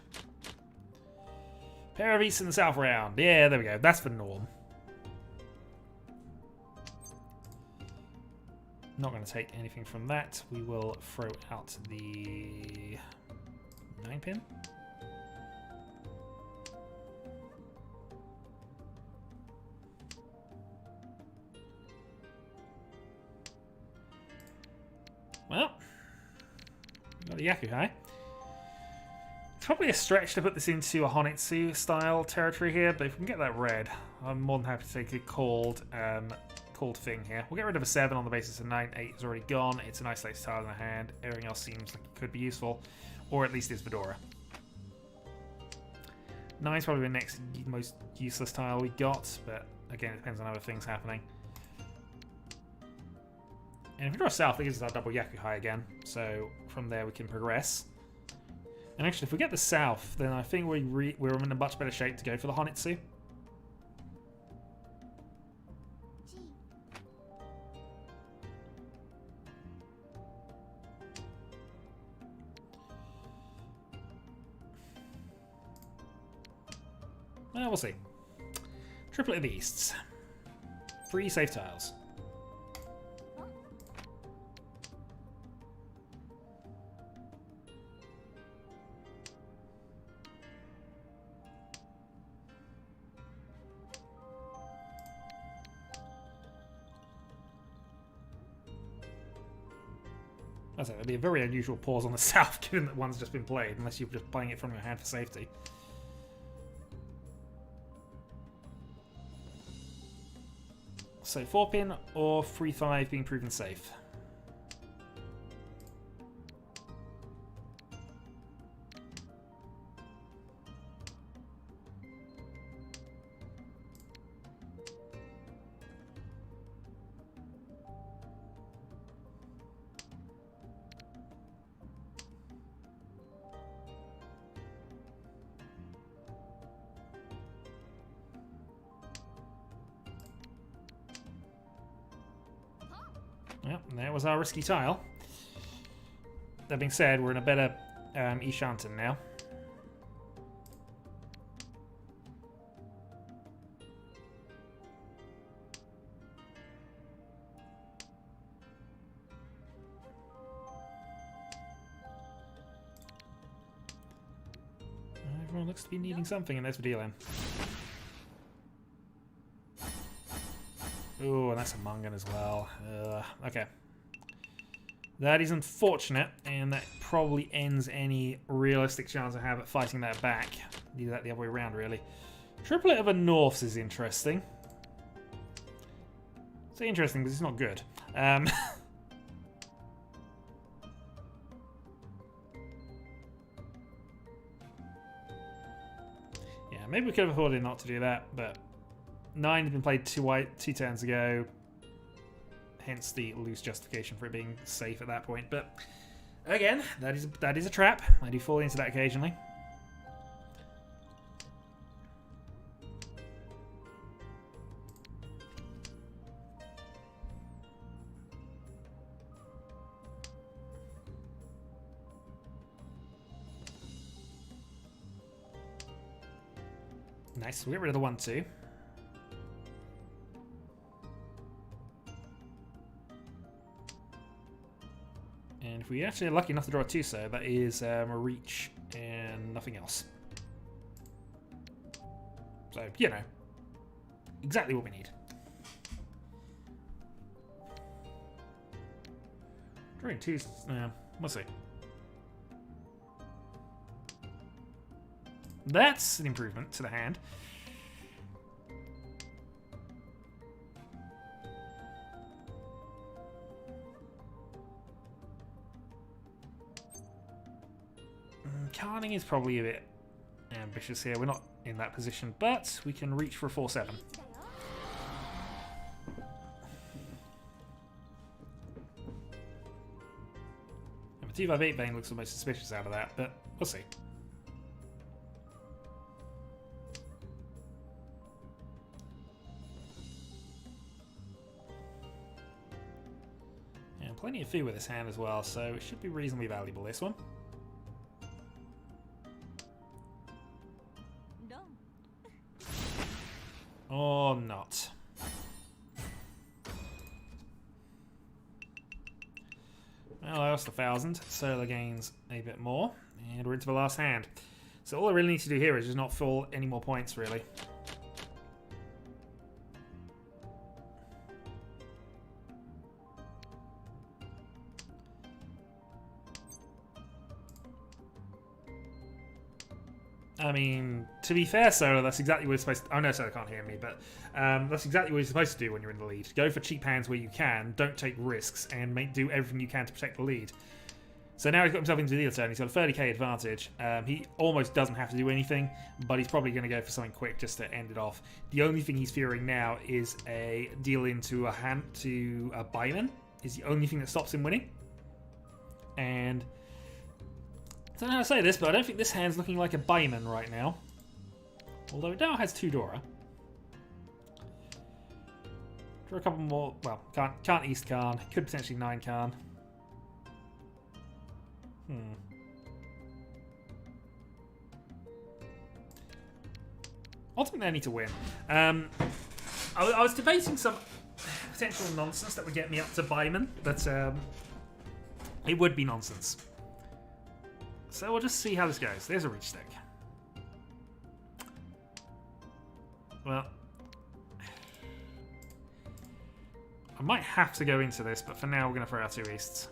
Pair of east and south round. Yeah, there we go. That's the norm. Not going to take anything from that. We will throw out the 9-pin. Well, we've got a Yakuhai. It's probably a stretch to put this into a Honitsu style territory here, but if we can get that red, I'm more than happy to take a called thing here. We'll get rid of a 7 on the basis of 9. 8 is already gone. It's an isolated tile in the hand. Everything else seems like it could be useful, or at least is Fedora. 9 is probably the next most useless tile we got, but again, it depends on other things happening. And if we draw south, it gives us our double Yakuhai again, so from there we can progress. And actually, if we get the south, then I think we're in a much better shape to go for the Honitsu. Well, we'll see. Triplet of the Easts. 3 safe tiles. That's it. It'd be a very unusual pause on the south, given that one's just been played, unless you're just playing it from your hand for safety. So 4-pin or 3-5 being proven safe. Well, there was our risky tile. That being said, we're in a better Ishanten now. Everyone looks to be needing something in this video then. Ooh, and that's a Mungan as well. Okay. That is unfortunate, and that probably ends any realistic chance I have at fighting that back. Do that the other way around, really. Triplet of a Norths is interesting. It's interesting, but it's not good. Yeah, maybe we could have afforded not to do that, but 9 had been played 2 turns ago, hence the loose justification for it being safe at that point. But again, that is a trap. I do fall into that occasionally. Nice, we'll get rid of the 1-2. And if we actually are lucky enough to draw a 2-so, that is a Riichi and nothing else. So, you know, exactly what we need. Drawing 2s, we'll see. That's an improvement to the hand. Carning is probably a bit ambitious here. We're not in that position, but we can reach for a 4-7. And the 2-5-8 vein looks the most suspicious out of that, but we'll see. plenty of food with this hand as well, so it should be reasonably valuable, this one. Or not. Well, I lost 1,000, Solar gains a bit more, and we're into the last hand. So all I really need to do here is just not fall any more points, really. I mean, to be fair, Solar, that's exactly what you're supposed to... Oh, no, Solar can't hear me, but that's exactly what you're supposed to do when you're in the lead. Go for cheap hands where you can, don't take risks, and do everything you can to protect the lead. So now he's got himself into the deal turn. He's got a 30k advantage. He almost doesn't have to do anything, but he's probably going to go for something quick just to end it off. The only thing he's fearing now is a deal into a hand to a buyman. Is the only thing that stops him winning. And... I don't know how to say this, but I don't think this hand's looking like a buyman right now. Although it now has 2 Dora. Draw a couple more. Well, can't East Khan. Could potentially 9 Khan. Ultimately, I need to win. I was debating some potential nonsense that would get me up to buyman, but it would be nonsense. So we'll just see how this goes. There's a reach stick. Well, I might have to go into this, but for now we're going to throw out 2 Easts.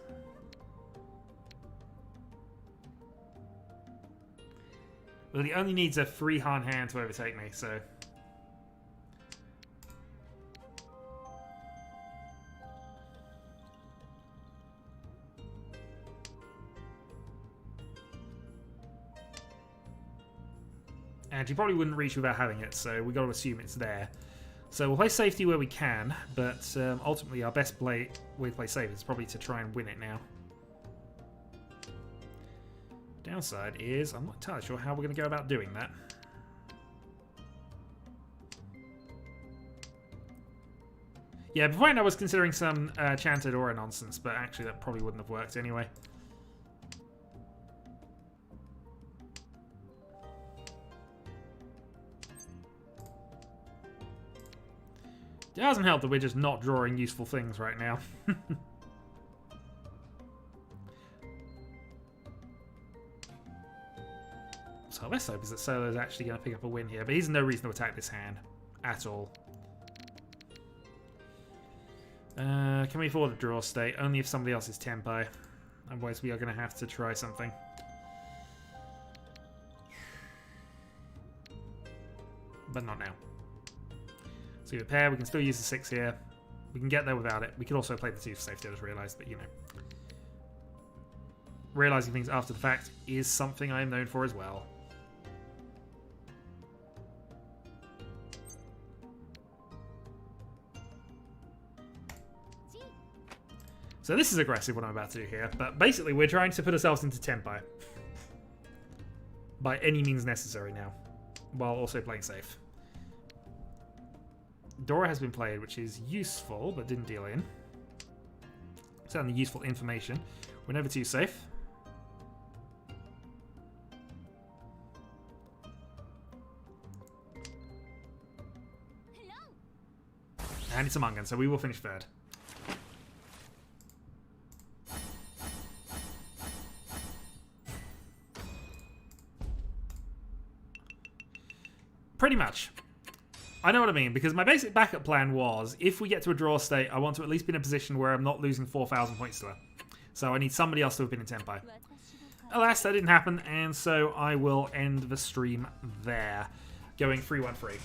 Well, he only needs a 3 Han hand to overtake me, so... And he probably wouldn't reach without having it, so we've got to assume it's there. So we'll play safety where we can, but ultimately our best way to play safe is probably to try and win it now. Downside is, I'm not entirely sure how we're going to go about doing that. Yeah, before I was considering some Chanted Aura nonsense, but actually that probably wouldn't have worked anyway. It doesn't help that we're just not drawing useful things right now. So our best hope is that Solo's actually going to pick up a win here, but he's no reason to attack this hand at all. Can we afford a draw state? Only if somebody else is tempo. Otherwise we are going to have to try something. But not now. So we pair, we can still use the 6 here. We can get there without it. We could also play the 2 for safety, I just realised, but you know. Realising things after the fact is something I am known for as well. So this is aggressive what I'm about to do here, but basically we're trying to put ourselves into tempo. By any means necessary now, while also playing safe. Dora has been played, which is useful, but didn't deal in. Certainly useful information. We're never too safe. And it's a Mungan, so we will finish 3rd. Pretty much. I know what I mean, because my basic backup plan was, if we get to a draw state, I want to at least be in a position where I'm not losing 4,000 points to her. So I need somebody else to have been in tempo. Alas, that didn't happen, and so I will end the stream there, going 3-1-3.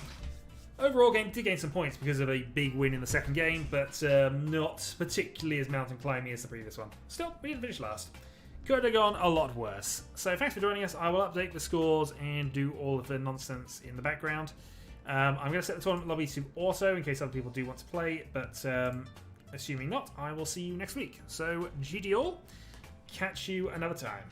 Overall, did gain some points because of a big win in the 2nd game, but not particularly as mountain climbing as the previous one. Still, we didn't finish last. Could have gone a lot worse. So thanks for joining us. I will update the scores and do all of the nonsense in the background. I'm going to set the tournament lobby to auto in case other people do want to play, but assuming not, I will see you next week. So GD all, catch you another time.